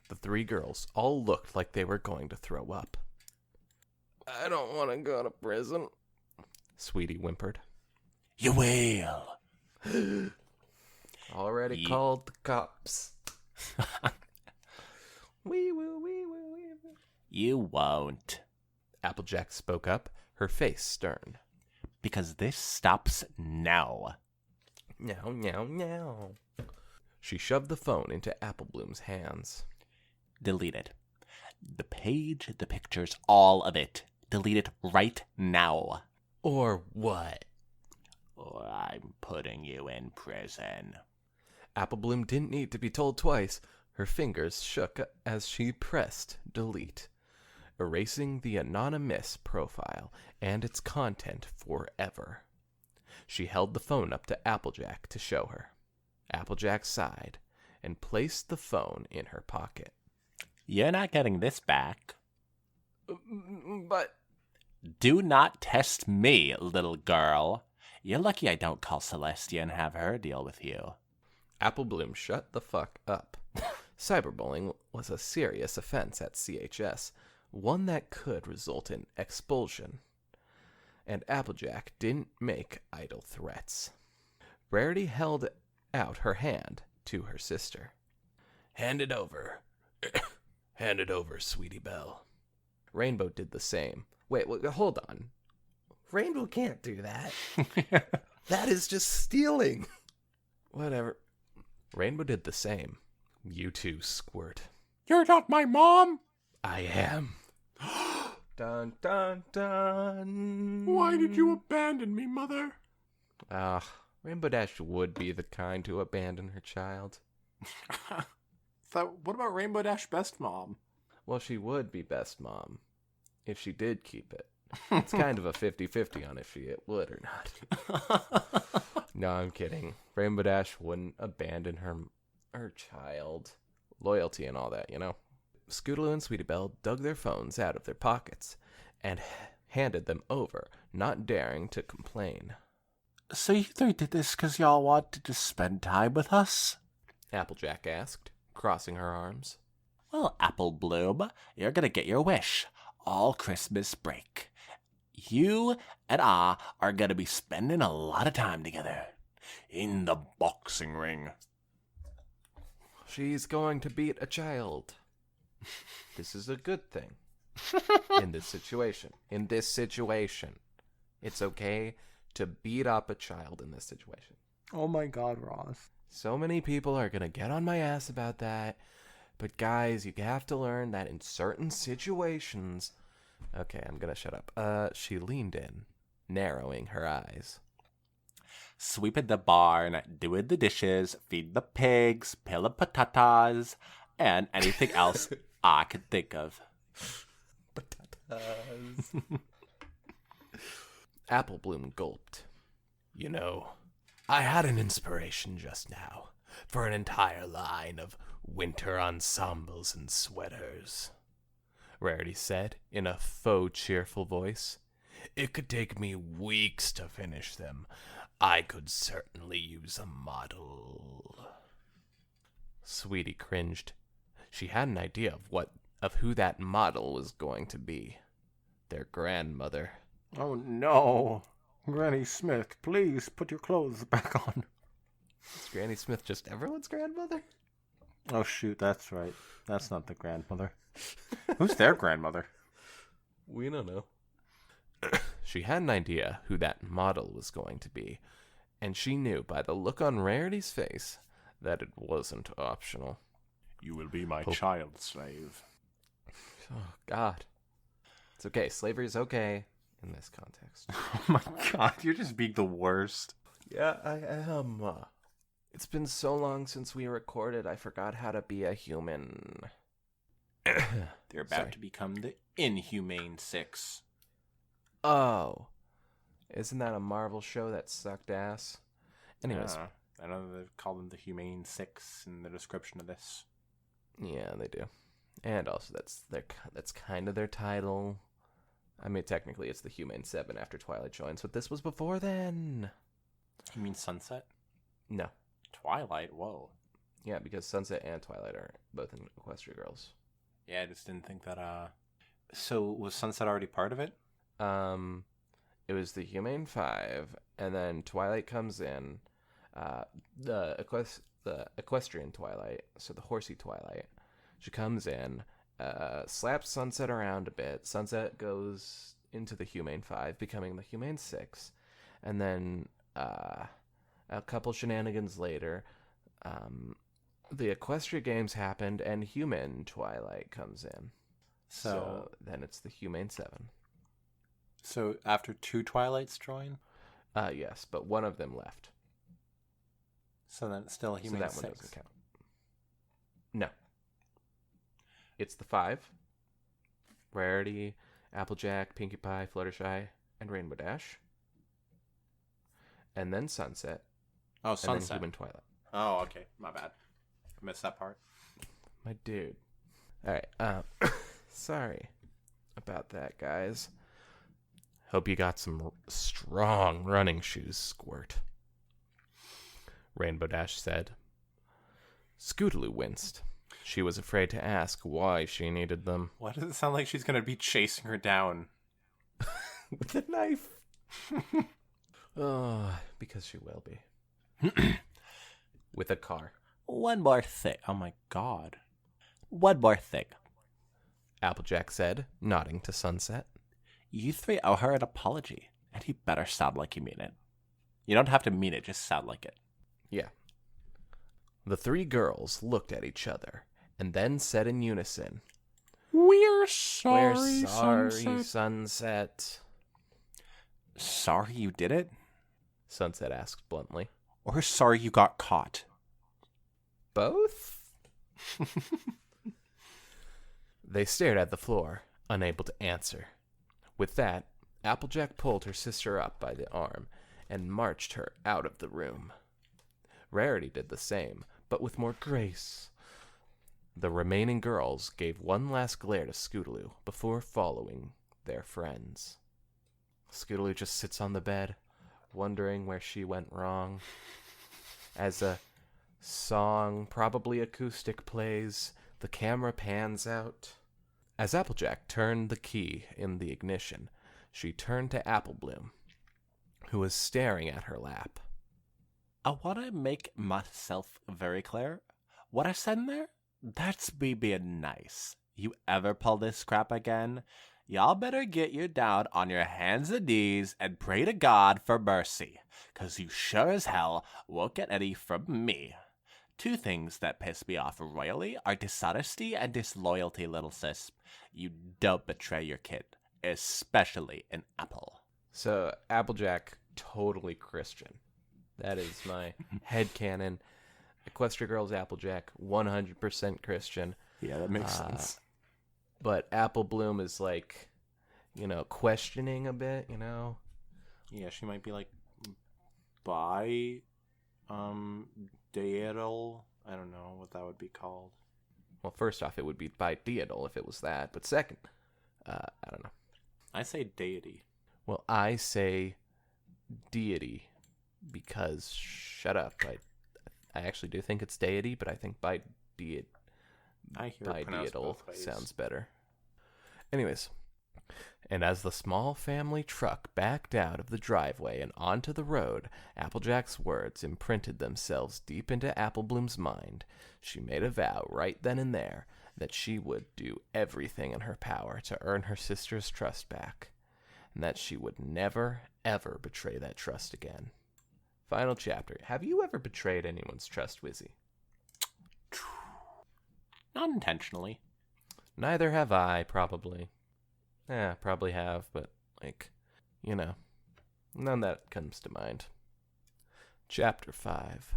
The three girls all looked like they were going to throw up. I don't want to go to prison, Sweetie whimpered. You will. Already called the cops. We will. You won't. Applejack spoke up, her face stern. Because this stops now. Meow. She shoved the phone into Apple Bloom's hands. Delete it. The page, the pictures, all of it. Delete it right now. Or what? Or I'm putting you in prison. Apple Bloom didn't need to be told twice. Her fingers shook as she pressed delete, erasing the Anon-A-Miss profile and its content forever. She held the phone up to Applejack to show her. Applejack sighed and placed the phone in her pocket. You're not getting this back. But... Do not test me, little girl. You're lucky I don't call Celestia and have her deal with you. Apple Bloom shut the fuck up. Cyberbullying was a serious offense at CHS, one that could result in expulsion. And Applejack didn't make idle threats. Rarity held out her hand to her sister. Hand it over. Hand it over, Sweetie Belle. Rainbow did the same. Wait, hold on. Rainbow can't do that. That is just stealing. Whatever. Rainbow did the same. You too, Squirt. You're not my mom? I am. Dun, dun, dun. Why did you abandon me, Mother? Rainbow Dash would be the kind to abandon her child. What about Rainbow Dash Best Mom? Well, she would be best mom if she did keep it. It's kind of a 50-50 on if she would or not. No, I'm kidding. Rainbow Dash wouldn't abandon her child. Loyalty and all that, you know. Scootaloo and Sweetie Belle dug their phones out of their pockets and handed them over, not daring to complain. So you three did this because y'all wanted to spend time with us? Applejack asked, crossing her arms. Well, Apple Bloom, you're gonna get your wish. All Christmas break. You and I are gonna be spending a lot of time together. In the boxing ring. She's going to beat a child. This is a good thing. In this situation. It's okay to beat up a child in this situation. Oh my god, Ross. So many people are going to get on my ass about that. But guys, you have to learn that in certain situations... Okay, I'm going to shut up. She leaned in, narrowing her eyes. Sweeping the barn, doing the dishes, feeding the pigs, peeling patatas, and anything else I could think of. Apple Bloom gulped. You know, I had an inspiration just now for an entire line of winter ensembles and sweaters, Rarity said in a faux cheerful voice. It could take me weeks to finish them. I could certainly use a model. Sweetie cringed. She had an idea of who that model was going to be. Their grandmother. Oh no. Granny Smith, please put your clothes back on. Is Granny Smith just everyone's grandmother? Oh shoot, that's right. That's not the grandmother. Who's their grandmother? We don't know. She had an idea who that model was going to be, and she knew by the look on Rarity's face that it wasn't optional. You will be my child slave. Oh, God. It's okay. Slavery is okay in this context. Oh my god, you're just being the worst. Yeah, I am. It's been so long since we recorded, I forgot how to be a human. They're about Sorry. to become the Inhumane Six. Oh. Isn't that a Marvel show that sucked ass? Anyways. I know they call them the Humane Six in the description of this. Yeah, they do. And also, that's kind of their title. I mean, technically, it's the Humane 7 after Twilight joins, but this was before then. You mean Sunset? No. Twilight? Whoa. Yeah, because Sunset and Twilight are both in Equestria Girls. Yeah, I just didn't think that, So, was Sunset already part of it? It was the Humane 5, and then Twilight comes in. The Equestrian Twilight, so the horsey Twilight. She comes in, slaps Sunset around a bit. Sunset goes into the Humane 5, becoming the Humane 6. And then a couple shenanigans later, the Equestria Games happened, and Human Twilight comes in. So then it's the Humane 7. So after two Twilights join? Yes, but one of them left. So then it's still Humane So that 6. one doesn't count. No. It's the 5. Rarity, Applejack, Pinkie Pie, Fluttershy, and Rainbow Dash. And then Sunset. Oh, And then Sunset. Human Twilight. Oh, okay. My bad. I missed that part. My dude. All right. Sorry about that, guys. Hope you got some strong running shoes, Squirt. Rainbow Dash said. Scootaloo winced. She was afraid to ask why she needed them. Why does it sound like she's going to be chasing her down? With a knife. Oh, because she will be. With a car. One more thing. Oh my god. One more thing. Applejack said, nodding to Sunset. You 3 owe her an apology, and you better sound like you mean it. You don't have to mean it, just sound like it. Yeah. The 3 girls looked at each other and then said in unison, We're sorry, We're sorry, Sunset. Sunset. Sorry you did it? Sunset asked bluntly. Or sorry you got caught? Both? They stared at the floor, unable to answer. With that, Applejack pulled her sister up by the arm and marched her out of the room. Rarity did the same, but with more grace. The remaining girls gave one last glare to Scootaloo before following their friends. Scootaloo just sits on the bed, wondering where she went wrong. As a song, probably acoustic, plays, the camera pans out. As Applejack turned the key in the ignition, she turned to Applebloom, who was staring at her lap. I want to make myself very clear. What I said in there? That's me being nice. You ever pull this crap again? Y'all better get you down on your hands and knees and pray to God for mercy, 'cause you sure as hell won't get any from me. 2 things that piss me off royally are dishonesty and disloyalty, little sis. You don't betray your kid, especially an apple. So, Applejack, totally Christian. That is my headcanon. Equestria Girls Applejack, 100% Christian. Yeah, that makes sense. But Applebloom is like, questioning a bit, Yeah, she might be like bi, daedal. I don't know what that would be called. Well, first off, it would be bideodal if it was that. But second, I don't know. I say deity. Well, I say deity because, shut up, I actually do think it's deity, but I think I hear it pronounced bideodal both ways. sounds better. Anyways, and as the small family truck backed out of the driveway and onto the road, Applejack's words imprinted themselves deep into Applebloom's mind. She made a vow right then and there that she would do everything in her power to earn her sister's trust back, and that she would never, ever betray that trust again. Final chapter. Have you ever betrayed anyone's trust, Wizzy? Not intentionally. Neither have I, probably. Yeah, probably have, but, none that comes to mind. Chapter 5.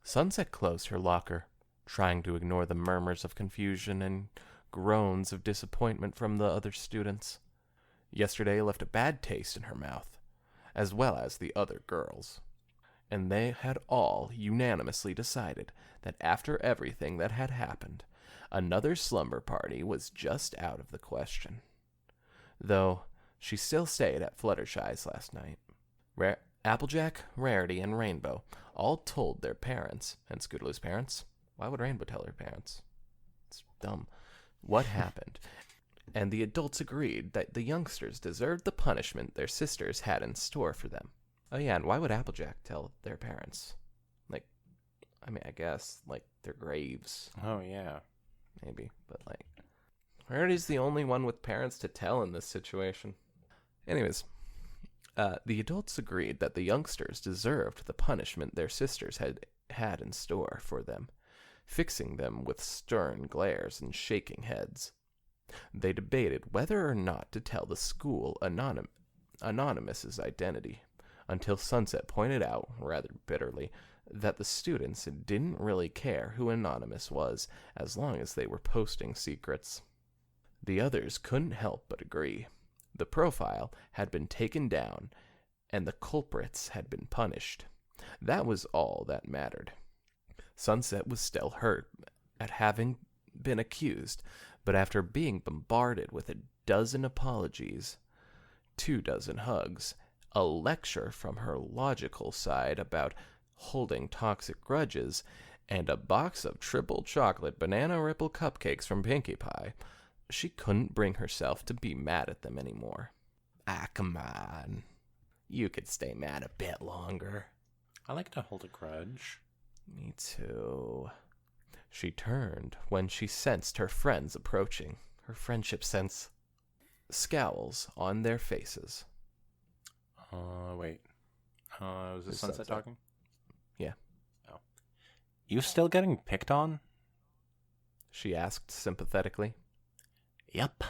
Sunset closed her locker, trying to ignore the murmurs of confusion and groans of disappointment from the other students. Yesterday left a bad taste in her mouth, as well as the other girls. And they had all unanimously decided that after everything that had happened, another slumber party was just out of the question. Though she still stayed at Fluttershy's last night. Applejack, Rarity, and Rainbow all told their parents, and Scootaloo's parents. Why would Rainbow tell her parents? It's dumb. What happened? And the adults agreed that the youngsters deserved the punishment their sisters had in store for them. Oh yeah, and why would Applejack tell their parents? I guess, their graves. Oh, yeah. Maybe, but Rarity's the only one with parents to tell in this situation. Anyways, the adults agreed that the youngsters deserved the punishment their sisters had in store for them, fixing them with stern glares and shaking heads. They debated whether or not to tell the school Anon-A-Miss's identity, until Sunset pointed out, rather bitterly, that the students didn't really care who Anon-A-Miss was as long as they were posting secrets. The others couldn't help but agree. The profile had been taken down, and the culprits had been punished. That was all that mattered. Sunset was still hurt at having been accused, but after being bombarded with 12 apologies, 24 hugs, a lecture from her logical side about holding toxic grudges, and a box of triple chocolate banana ripple cupcakes from Pinkie Pie, she couldn't bring herself to be mad at them anymore. Ah, come on. You could stay mad a bit longer. I like to hold a grudge. Me too. She turned when she sensed her friends approaching. Her friendship sense scowls on their faces. Wait. Was this Sunset talking? Yeah. Oh. You still getting picked on? She asked sympathetically. Yep.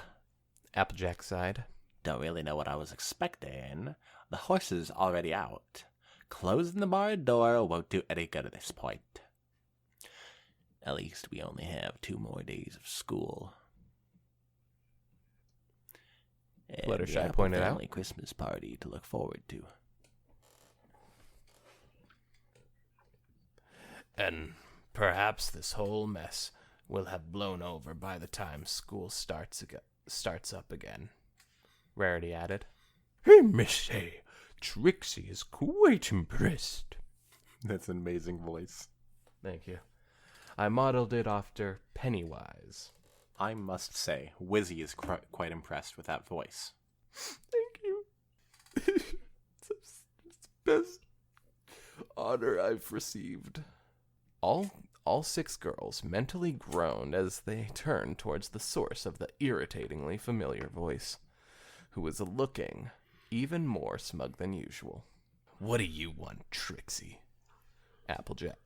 Applejack sighed. Don't really know what I was expecting. The horse is already out. Closing the barn door won't do any good at this point. At least we only have 2 more days of school. And Fluttershy the Apple pointed out. family Christmas party to look forward to. And perhaps this whole mess will have blown over by the time school starts up again. Rarity added. I must say, Trixie is quite impressed. That's an amazing voice. Thank you. I modeled it after Pennywise. I must say, Wizzy is quite impressed with that voice. Thank you. It's the best honor I've received. All 6 girls mentally groaned as they turned towards the source of the irritatingly familiar voice, who was looking even more smug than usual. What do you want, Trixie? Applejack.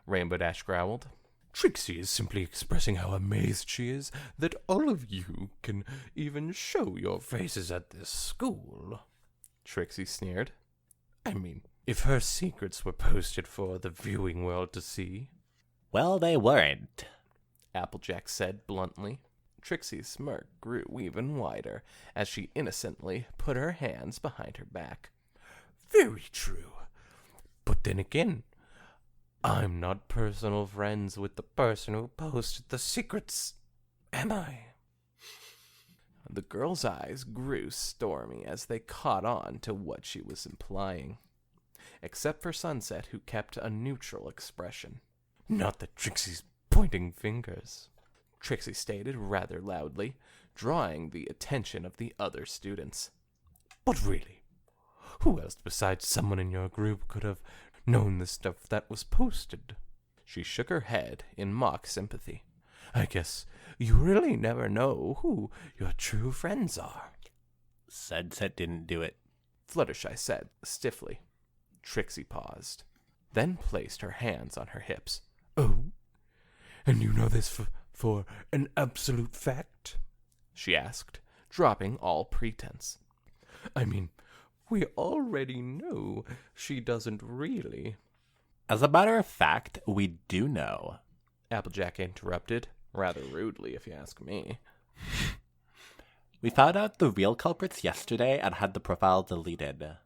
Rainbow Dash growled. Trixie is simply expressing how amazed she is that all of you can even show your faces at this school. Trixie sneered. I mean, if her secrets were posted for the viewing world to see. Well, they weren't. Applejack said bluntly. Trixie's smirk grew even wider as she innocently put her hands behind her back. Very true. But then again, I'm not personal friends with the person who posted the secrets, am I? The girl's eyes grew stormy as they caught on to what she was implying, except for Sunset, who kept a neutral expression. Not that Trixie's pointing fingers, Trixie stated rather loudly, drawing the attention of the other students. But really, who else besides someone in your group could have known the stuff that was posted? She shook her head in mock sympathy. I guess you really never know who your true friends are. Sunset didn't do it. Fluttershy said stiffly. Trixie paused, then placed her hands on her hips. Oh? And you know this for an absolute fact? She asked, dropping all pretense. I mean, we already know she doesn't really. As a matter of fact, we do know. Applejack interrupted, rather rudely if you ask me. We found out the real culprits yesterday and had the profile deleted.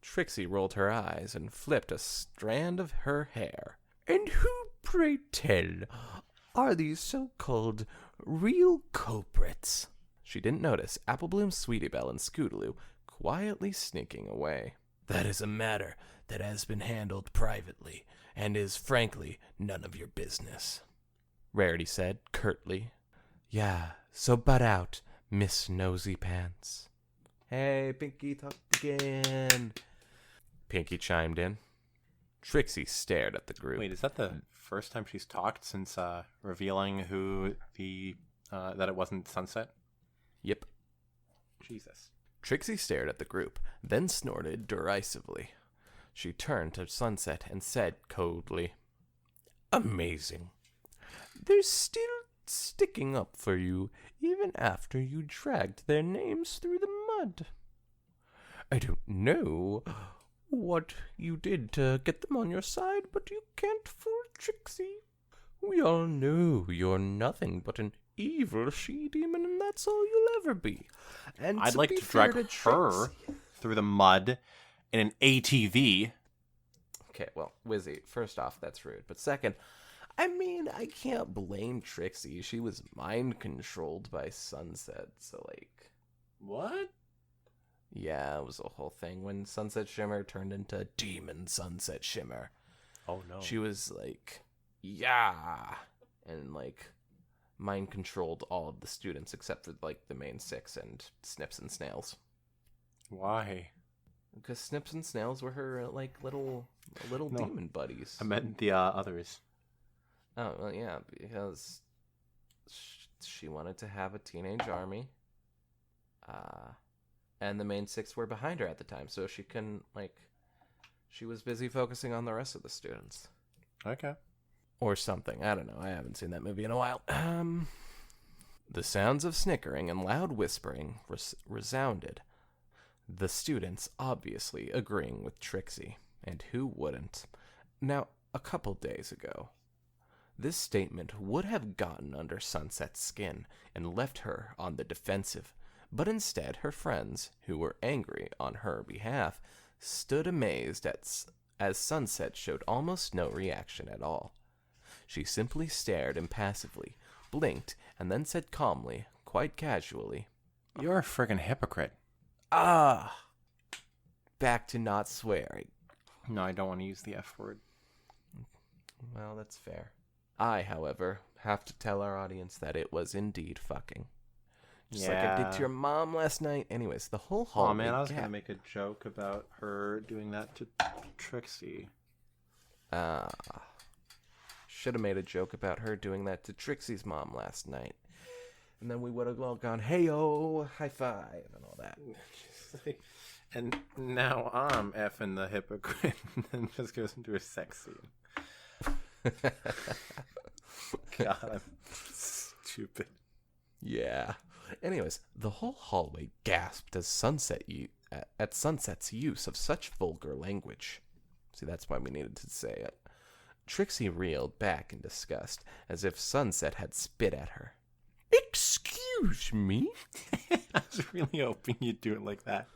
Trixie rolled her eyes and flipped a strand of her hair. And who, pray tell, are these so-called real culprits? She didn't notice Applebloom, Sweetiebelle, and Scootaloo quietly sneaking away. That is a matter that has been handled privately, and is frankly none of your business, Rarity said curtly. Yeah, so butt out, Miss Nosy Pants. Hey, Pinkie, talk again. Pinkie chimed in. Trixie stared at the group. Wait, is that the first time she's talked since revealing who that it wasn't Sunset? Yep. Jesus. Trixie stared at the group, then snorted derisively. She turned to Sunset and said coldly, Amazing. They're still sticking up for you, even after you dragged their names through the mud. I don't know what you did to get them on your side, but you can't fool Trixie. We all know you're nothing but an evil she-demon, and that's all you'll ever be. And I'd like to drag her through the mud in an ATV. Okay, well, Wizzy, first off, that's rude. But second, I mean, I can't blame Trixie. She was mind-controlled by Sunset, so, like... What? Yeah, it was a whole thing when Sunset Shimmer turned into Demon Sunset Shimmer. Oh, no. She was like, yeah, and like mind-controlled all of the students except for like the main six and Snips and Snails. Why? Because Snips and Snails were her like little demon buddies. I meant the others. Oh, well, yeah, because she wanted to have a teenage army. And the main six were behind her at the time, so she couldn't, like, she was busy focusing on the rest of the students. Okay. Or something. I don't know. I haven't seen that movie in a while. The sounds of snickering and loud whispering resounded. The students obviously agreeing with Trixie. And who wouldn't? Now, a couple days ago, this statement would have gotten under Sunset's skin and left her on the defensive. But instead, her friends, who were angry on her behalf, stood amazed as Sunset showed almost no reaction at all. She simply stared impassively, blinked, and then said calmly, quite casually, You're a friggin' hypocrite. "Ah!" Back to not swearing. No, I don't want to use the F word. Well, that's fair. I, however, have to tell our audience that it was indeed fucking. Just like I did to your mom last night. Anyways, the whole hallway... Oh, man, I was going to make a joke about her doing that to Trixie. Should have made a joke about her doing that to Trixie's mom last night. And then we would have all gone, hey-oh, high five, and all that. And now I'm effing the hypocrite, and then just goes into a sex scene. God, I'm stupid. Yeah. Anyways, the whole hallway gasped as at Sunset's use of such vulgar language. See, that's why we needed to say it. Trixie reeled back in disgust, as if Sunset had spit at her. Excuse me? I was really hoping you'd do it like that.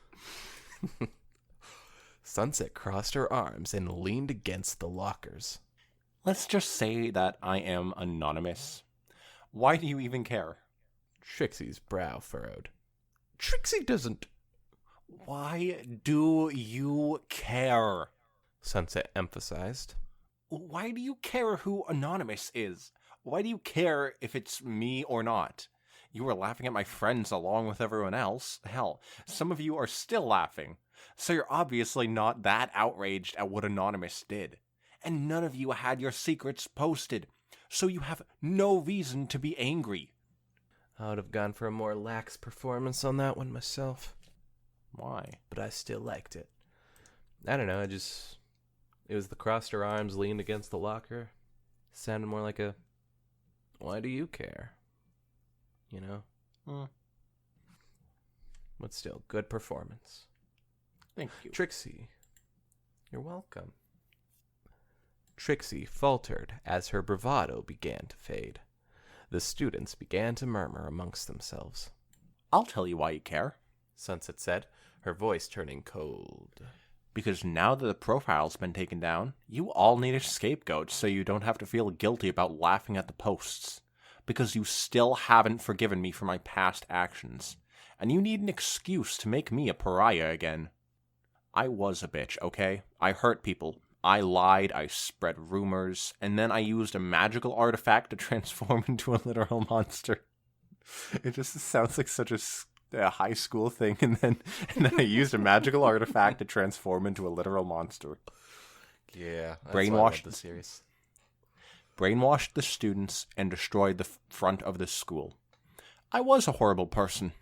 Sunset crossed her arms and leaned against the lockers. Let's just say that I am Anon-A-Miss. Why do you even care? Trixie's brow furrowed. Trixie doesn't. Why do you care? Sunset emphasized. Why do you care who Anon-A-Miss is? Why do you care if it's me or not? You were laughing at my friends along with everyone else. Hell, some of you are still laughing. So you're obviously not that outraged at what Anon-A-Miss did. And none of you had your secrets posted. So you have no reason to be angry. I would have gone for a more lax performance on that one myself. Why? But I still liked it. I don't know, it was the crossed her arms, leaned against the locker. Sounded more like a, why do you care? You know? But still, good performance. Thank you. Trixie, you're welcome. Trixie faltered as her bravado began to fade. The students began to murmur amongst themselves. I'll tell you why you care. Sunset said, her voice turning cold. Because now that the profile's been taken down, you all need a scapegoat so you don't have to feel guilty about laughing at the posts. Because you still haven't forgiven me for my past actions. And you need an excuse to make me a pariah again. I was a bitch, okay? I hurt people. I lied, I spread rumors, and then I used a magical artifact to transform into a literal monster. It just sounds like such a high school thing, and then I used a magical artifact to transform into a literal monster. Yeah, that's Brainwashed why I love the series. Brainwashed the students and destroyed the front of the school. I was a horrible person,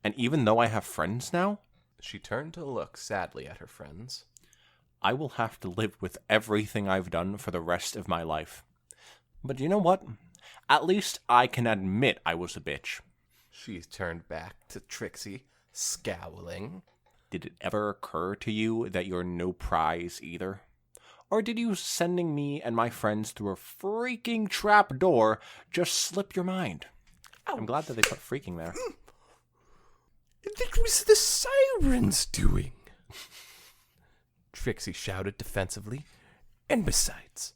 and even though I have friends now, She turned to look sadly at her friends. I will have to live with everything I've done for the rest of my life. But you know what? At least I can admit I was a bitch. She turned back to Trixie, scowling. did it ever occur to you that you're no prize either? Or did you sending me and my friends through a freaking trap door just slip your mind? I'm glad that they put freaking there. It was the sirens doing. Trixie shouted defensively. And besides,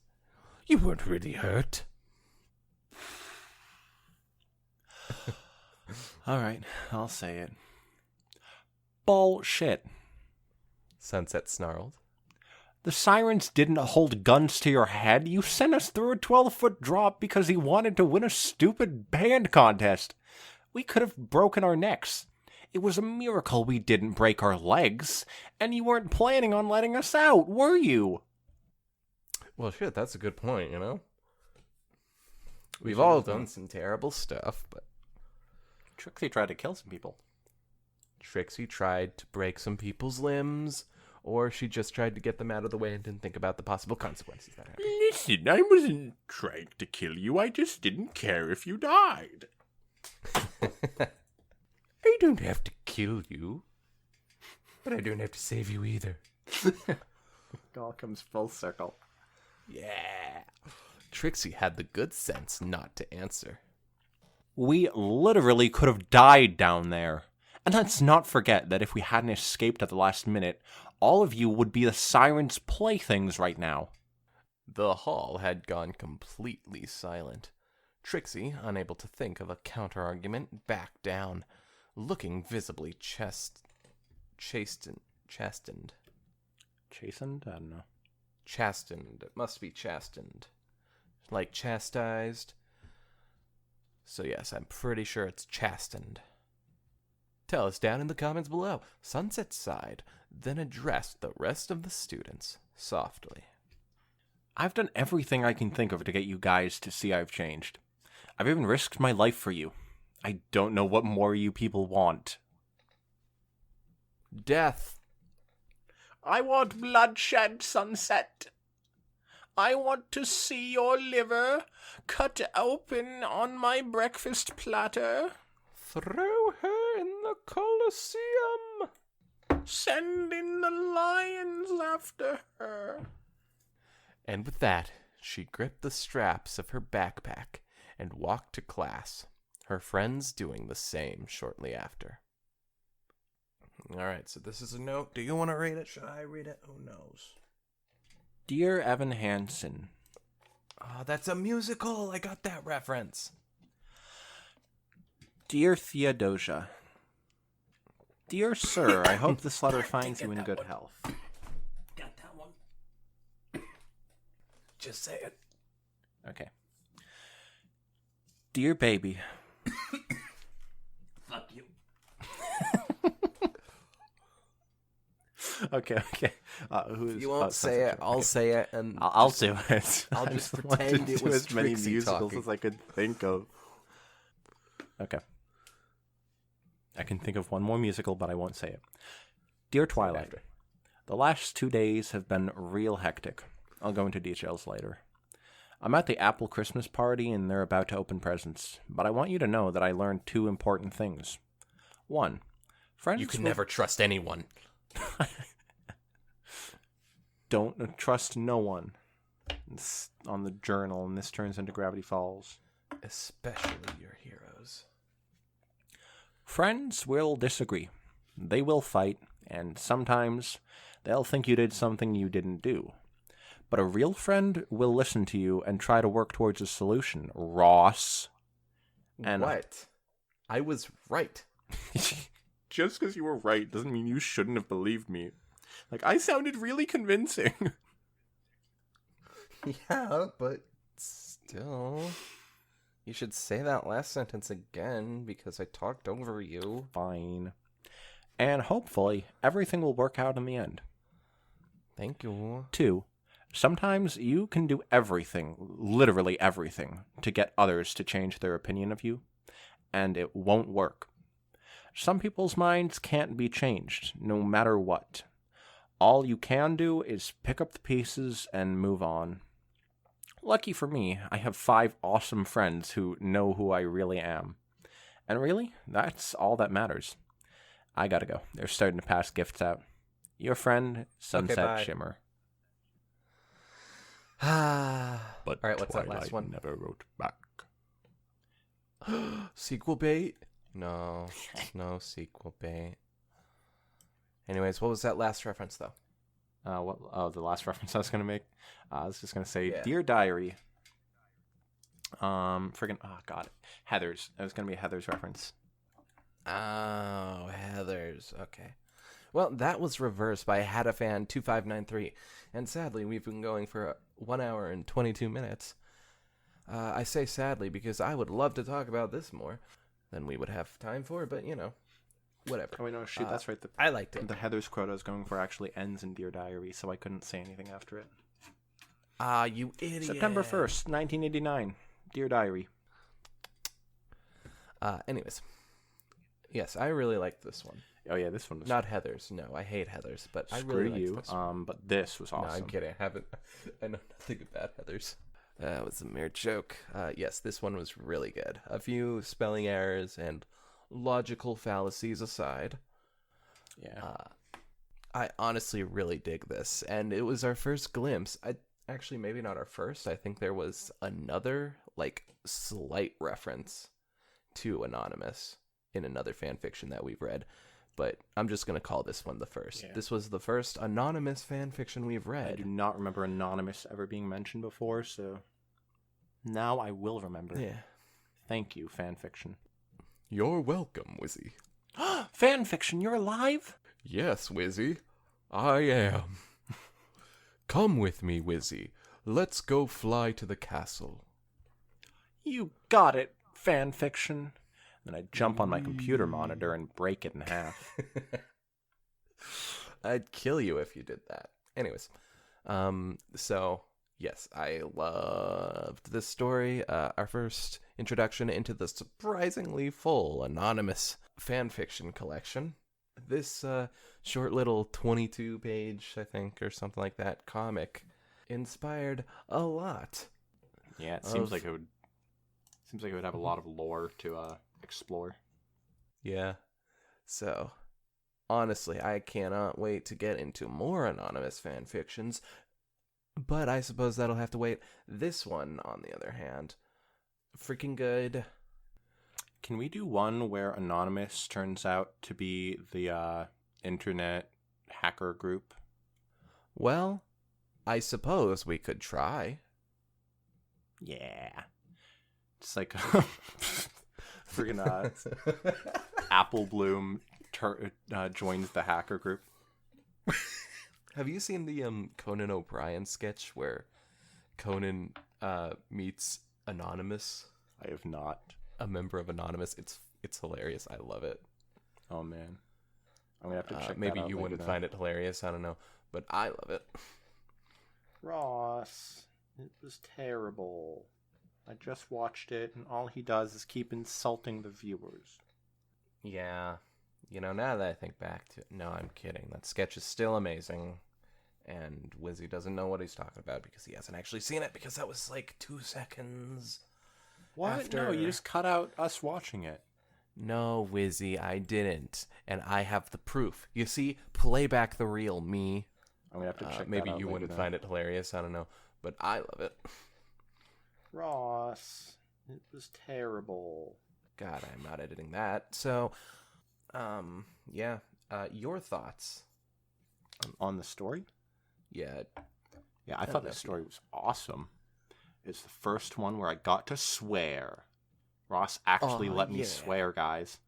you weren't really hurt. All right, I'll say it. Bullshit. Sunset snarled. The sirens didn't hold guns to your head. You sent us through a 12-foot drop because he wanted to win a stupid band contest. We could have broken our necks. It was a miracle we didn't break our legs, and you weren't planning on letting us out, were you? Well, shit, that's a good point, you know? We've all done some terrible stuff, but Trixie tried to kill some people. Trixie tried to break some people's limbs, or she just tried to get them out of the way and didn't think about the possible consequences that happened. Listen, I wasn't trying to kill you. I just didn't care if you died. I don't have to kill you. But I don't have to save you either. It all comes full circle. Yeah. Trixie had the good sense not to answer. We literally could have died down there. And let's not forget that if we hadn't escaped at the last minute, all of you would be the sirens' playthings right now. The hall had gone completely silent. Trixie, unable to think of a counter-argument, backed down, looking visibly chastened. Chastened? I don't know. Chastened. It must be chastened. Like chastised. So yes, I'm pretty sure it's chastened. Tell us down in the comments below. Sunset sighed, then addressed the rest of the students softly. I've done everything I can think of to get you guys to see I've changed. I've even risked my life for you. I don't know what more you people want. Death. I want bloodshed, Sunset. I want to see your liver cut open on my breakfast platter. Throw her in the Colosseum. Send in the lions after her. And with that, she gripped the straps of her backpack and walked to class, her friends doing the same shortly after. All right, so this is a note. Do you want to read it? Should I read it? Who knows? Dear Evan Hansen. Oh, that's a musical. I got that reference. Dear Theodosia. Dear Sir, I hope this letter finds you in good health. Got that one. Just say it. Okay. Dear baby. Fuck you. Okay. You won't say it. I'll say it, and I'll do it. I'll I just wanted pretend to it do was as many Trixie musicals talking. as I could think of. Okay. I can think of one more musical, but I won't say it. Dear Twilight, the last 2 days have been real hectic. I'll go into details later. I'm at the Apple Christmas party, and they're about to open presents. But I want you to know that I learned 2 important things. 1, friends You can will- never trust anyone. Don't trust no one. It's on the journal, and this turns into Gravity Falls. Especially your heroes. Friends will disagree. They will fight, and sometimes they'll think you did something you didn't do. But a real friend will listen to you and try to work towards a solution. Ross. And What? I was right. Just because you were right doesn't mean you shouldn't have believed me. Like, I sounded really convincing. Yeah, but still. You should say that last sentence again, because I talked over you. fine. And hopefully, everything will work out in the end. Thank you. 2, sometimes you can do everything, literally everything, to get others to change their opinion of you, and it won't work. Some people's minds can't be changed, no matter what. All you can do is pick up the pieces and move on. Lucky for me, I have 5 awesome friends who know who I really am. And really, that's all that matters. I gotta go. They're starting to pass gifts out. Your friend, Sunset bye. Shimmer. But all right, what's that Twilight last one? never wrote back. Sequel bait? No, no sequel bait. Anyways, what was that last reference though? The last reference I was gonna make? I was just gonna say, Yeah. Dear Diary. Heather's. It was gonna be a Heather's reference. Oh, Heather's. Okay. Well, that was reversed by Hadafan2593. And sadly, we've been going for 1 hour and 22 minutes. I say sadly because I would love to talk about this more than we would have time for, but, whatever. Oh, wait, no, shoot, that's right. I liked it. The Heather's quote I was going for actually ends in Dear Diary, so I couldn't say anything after it. Ah, you idiot. September 1st, 1989. Dear Diary. Anyways. Yes, I really liked this one. Oh, yeah, this one was... Not Heather's. No, I hate Heather's, but I Screw really liked you. this one. But this was awesome. No, I'm kidding. I know nothing about Heather's. That was a mere joke. Yes, this one was really good. A few spelling errors and logical fallacies aside. Yeah. I honestly really dig this, and it was our first glimpse. Actually, maybe not our first. I think there was another, slight reference to Anon-A-Miss in another fan fiction that we've read, but I'm just going to call this one the first. Yeah. This was the first Anon-A-Miss fan fiction we've read. I do not remember Anonymous ever being mentioned before, so now I will remember. Yeah. Thank you, fanfiction. You're welcome, Wizzy. Fanfiction, you're alive? Yes, Wizzy, I am. Come with me, Wizzy. Let's go fly to the castle. You got it, fanfiction. Then I jump on my computer monitor and break it in half. I'd kill you if you did that. Anyways, so yes, I loved this story. Our first introduction into the surprisingly full Anon-A-Miss fanfiction collection. This short little 22-page, I think, or something like that, comic inspired a lot. Yeah, it seems like it would have a lot of lore to explore. Yeah. So, honestly, I cannot wait to get into more Anon-A-Miss fan fictions, but I suppose that'll have to wait. This one, on the other hand, freaking good. Can we do one where Anonymous turns out to be the internet hacker group? Well, I suppose we could try. Yeah. It's like freaking Apple Bloom joins the hacker group. Have you seen the Conan O'Brien sketch where Conan meets Anonymous? I have not. A member of Anonymous. It's hilarious. I love it. Oh man, I'm gonna have to check. Maybe that out you later wouldn't then. find it hilarious. I don't know, but I love it. Ross, it was terrible. I just watched it, and all he does is keep insulting the viewers. Yeah, now that I think back to it, no, I'm kidding. That sketch is still amazing, and Wizzy doesn't know what he's talking about because he hasn't actually seen it because that was like 2 seconds. What? After... No, you just cut out us watching it. No, Wizzy, I didn't, and I have the proof. You see, play back the real me. I'm gonna have to check that maybe out you later wouldn't then. find it hilarious. I don't know, but I love it. Ross, it was terrible. God, I'm not editing that. So, yeah. Your thoughts On the story? Yeah. Yeah, I thought the story was awesome. It's the first one where I got to swear. Ross actually let me swear, guys.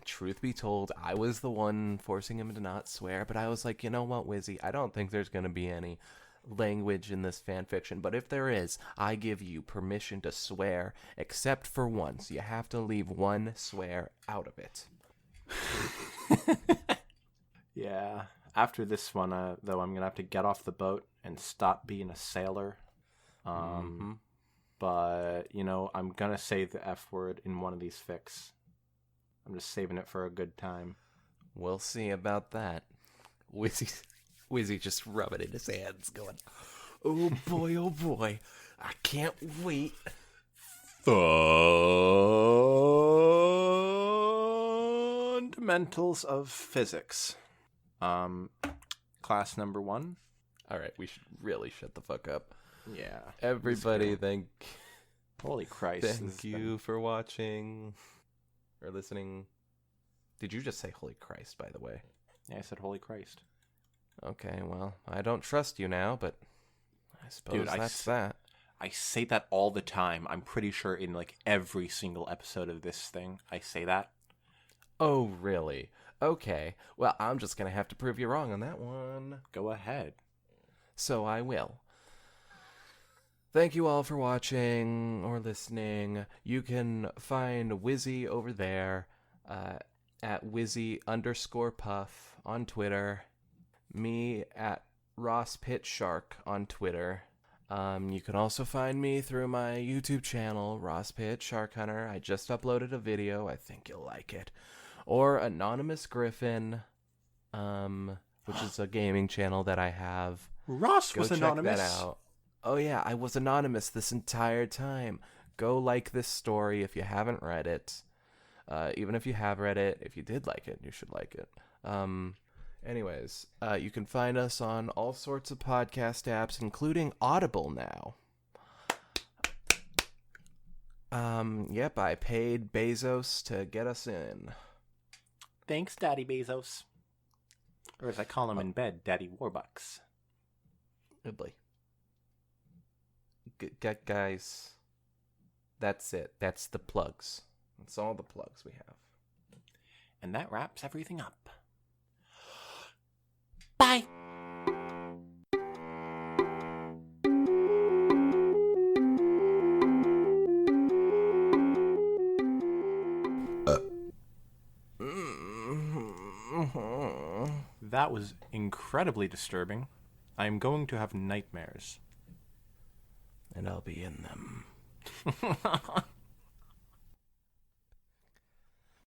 Truth be told, I was the one forcing him to not swear, but I was like, you know what, Wizzy, I don't think there's going to be any language in this fan fiction, but if there is, I give you permission to swear, except for once. You have to leave one swear out of it. Yeah. After this one, though, I'm going to have to get off the boat and stop being a sailor. But, I'm going to say the F word in one of these fics. I'm just saving it for a good time. We'll see about that. Wizzy just rubbing in his hands, going, oh boy, I can't wait. Fun Fundamentals of Physics. Class number 1. All right, we should really shut the fuck up. Yeah. Everybody, Holy Christ. thank you for watching or listening. Did you just say holy Christ, by the way? Yeah, I said holy Christ. Okay, well, I don't trust you now, but I suppose Dude, that's that. I say that all the time. I'm pretty sure in like every single episode of this thing, I say that. Oh, really? Okay. Well, I'm just going to have to prove you wrong on that one. Go ahead. So I will. Thank you all for watching or listening. You can find Wizzy over there at Wizzy_Puff on Twitter. Me at Ross Pit Shark on Twitter. You can also find me through my YouTube channel, Ross Pit Shark Hunter. I just uploaded a video. I think you'll like it. Or Anon-A-Miss Griffin, which is a gaming channel that I have. Ross Go was check anonymous. that out. Oh yeah, I was anonymous this entire time. Go like this story if you haven't read it. Even if you have read it, if you did like it, you should like it. Anyways, you can find us on all sorts of podcast apps, including Audible now. Yep, I paid Bezos to get us in. Thanks, Daddy Bezos. Or as I call him in bed, Daddy Warbucks. Goodly. Guys, that's it. That's the plugs. That's all the plugs we have. And that wraps everything up. Bye! That was incredibly disturbing. I am going to have nightmares. And I'll be in them.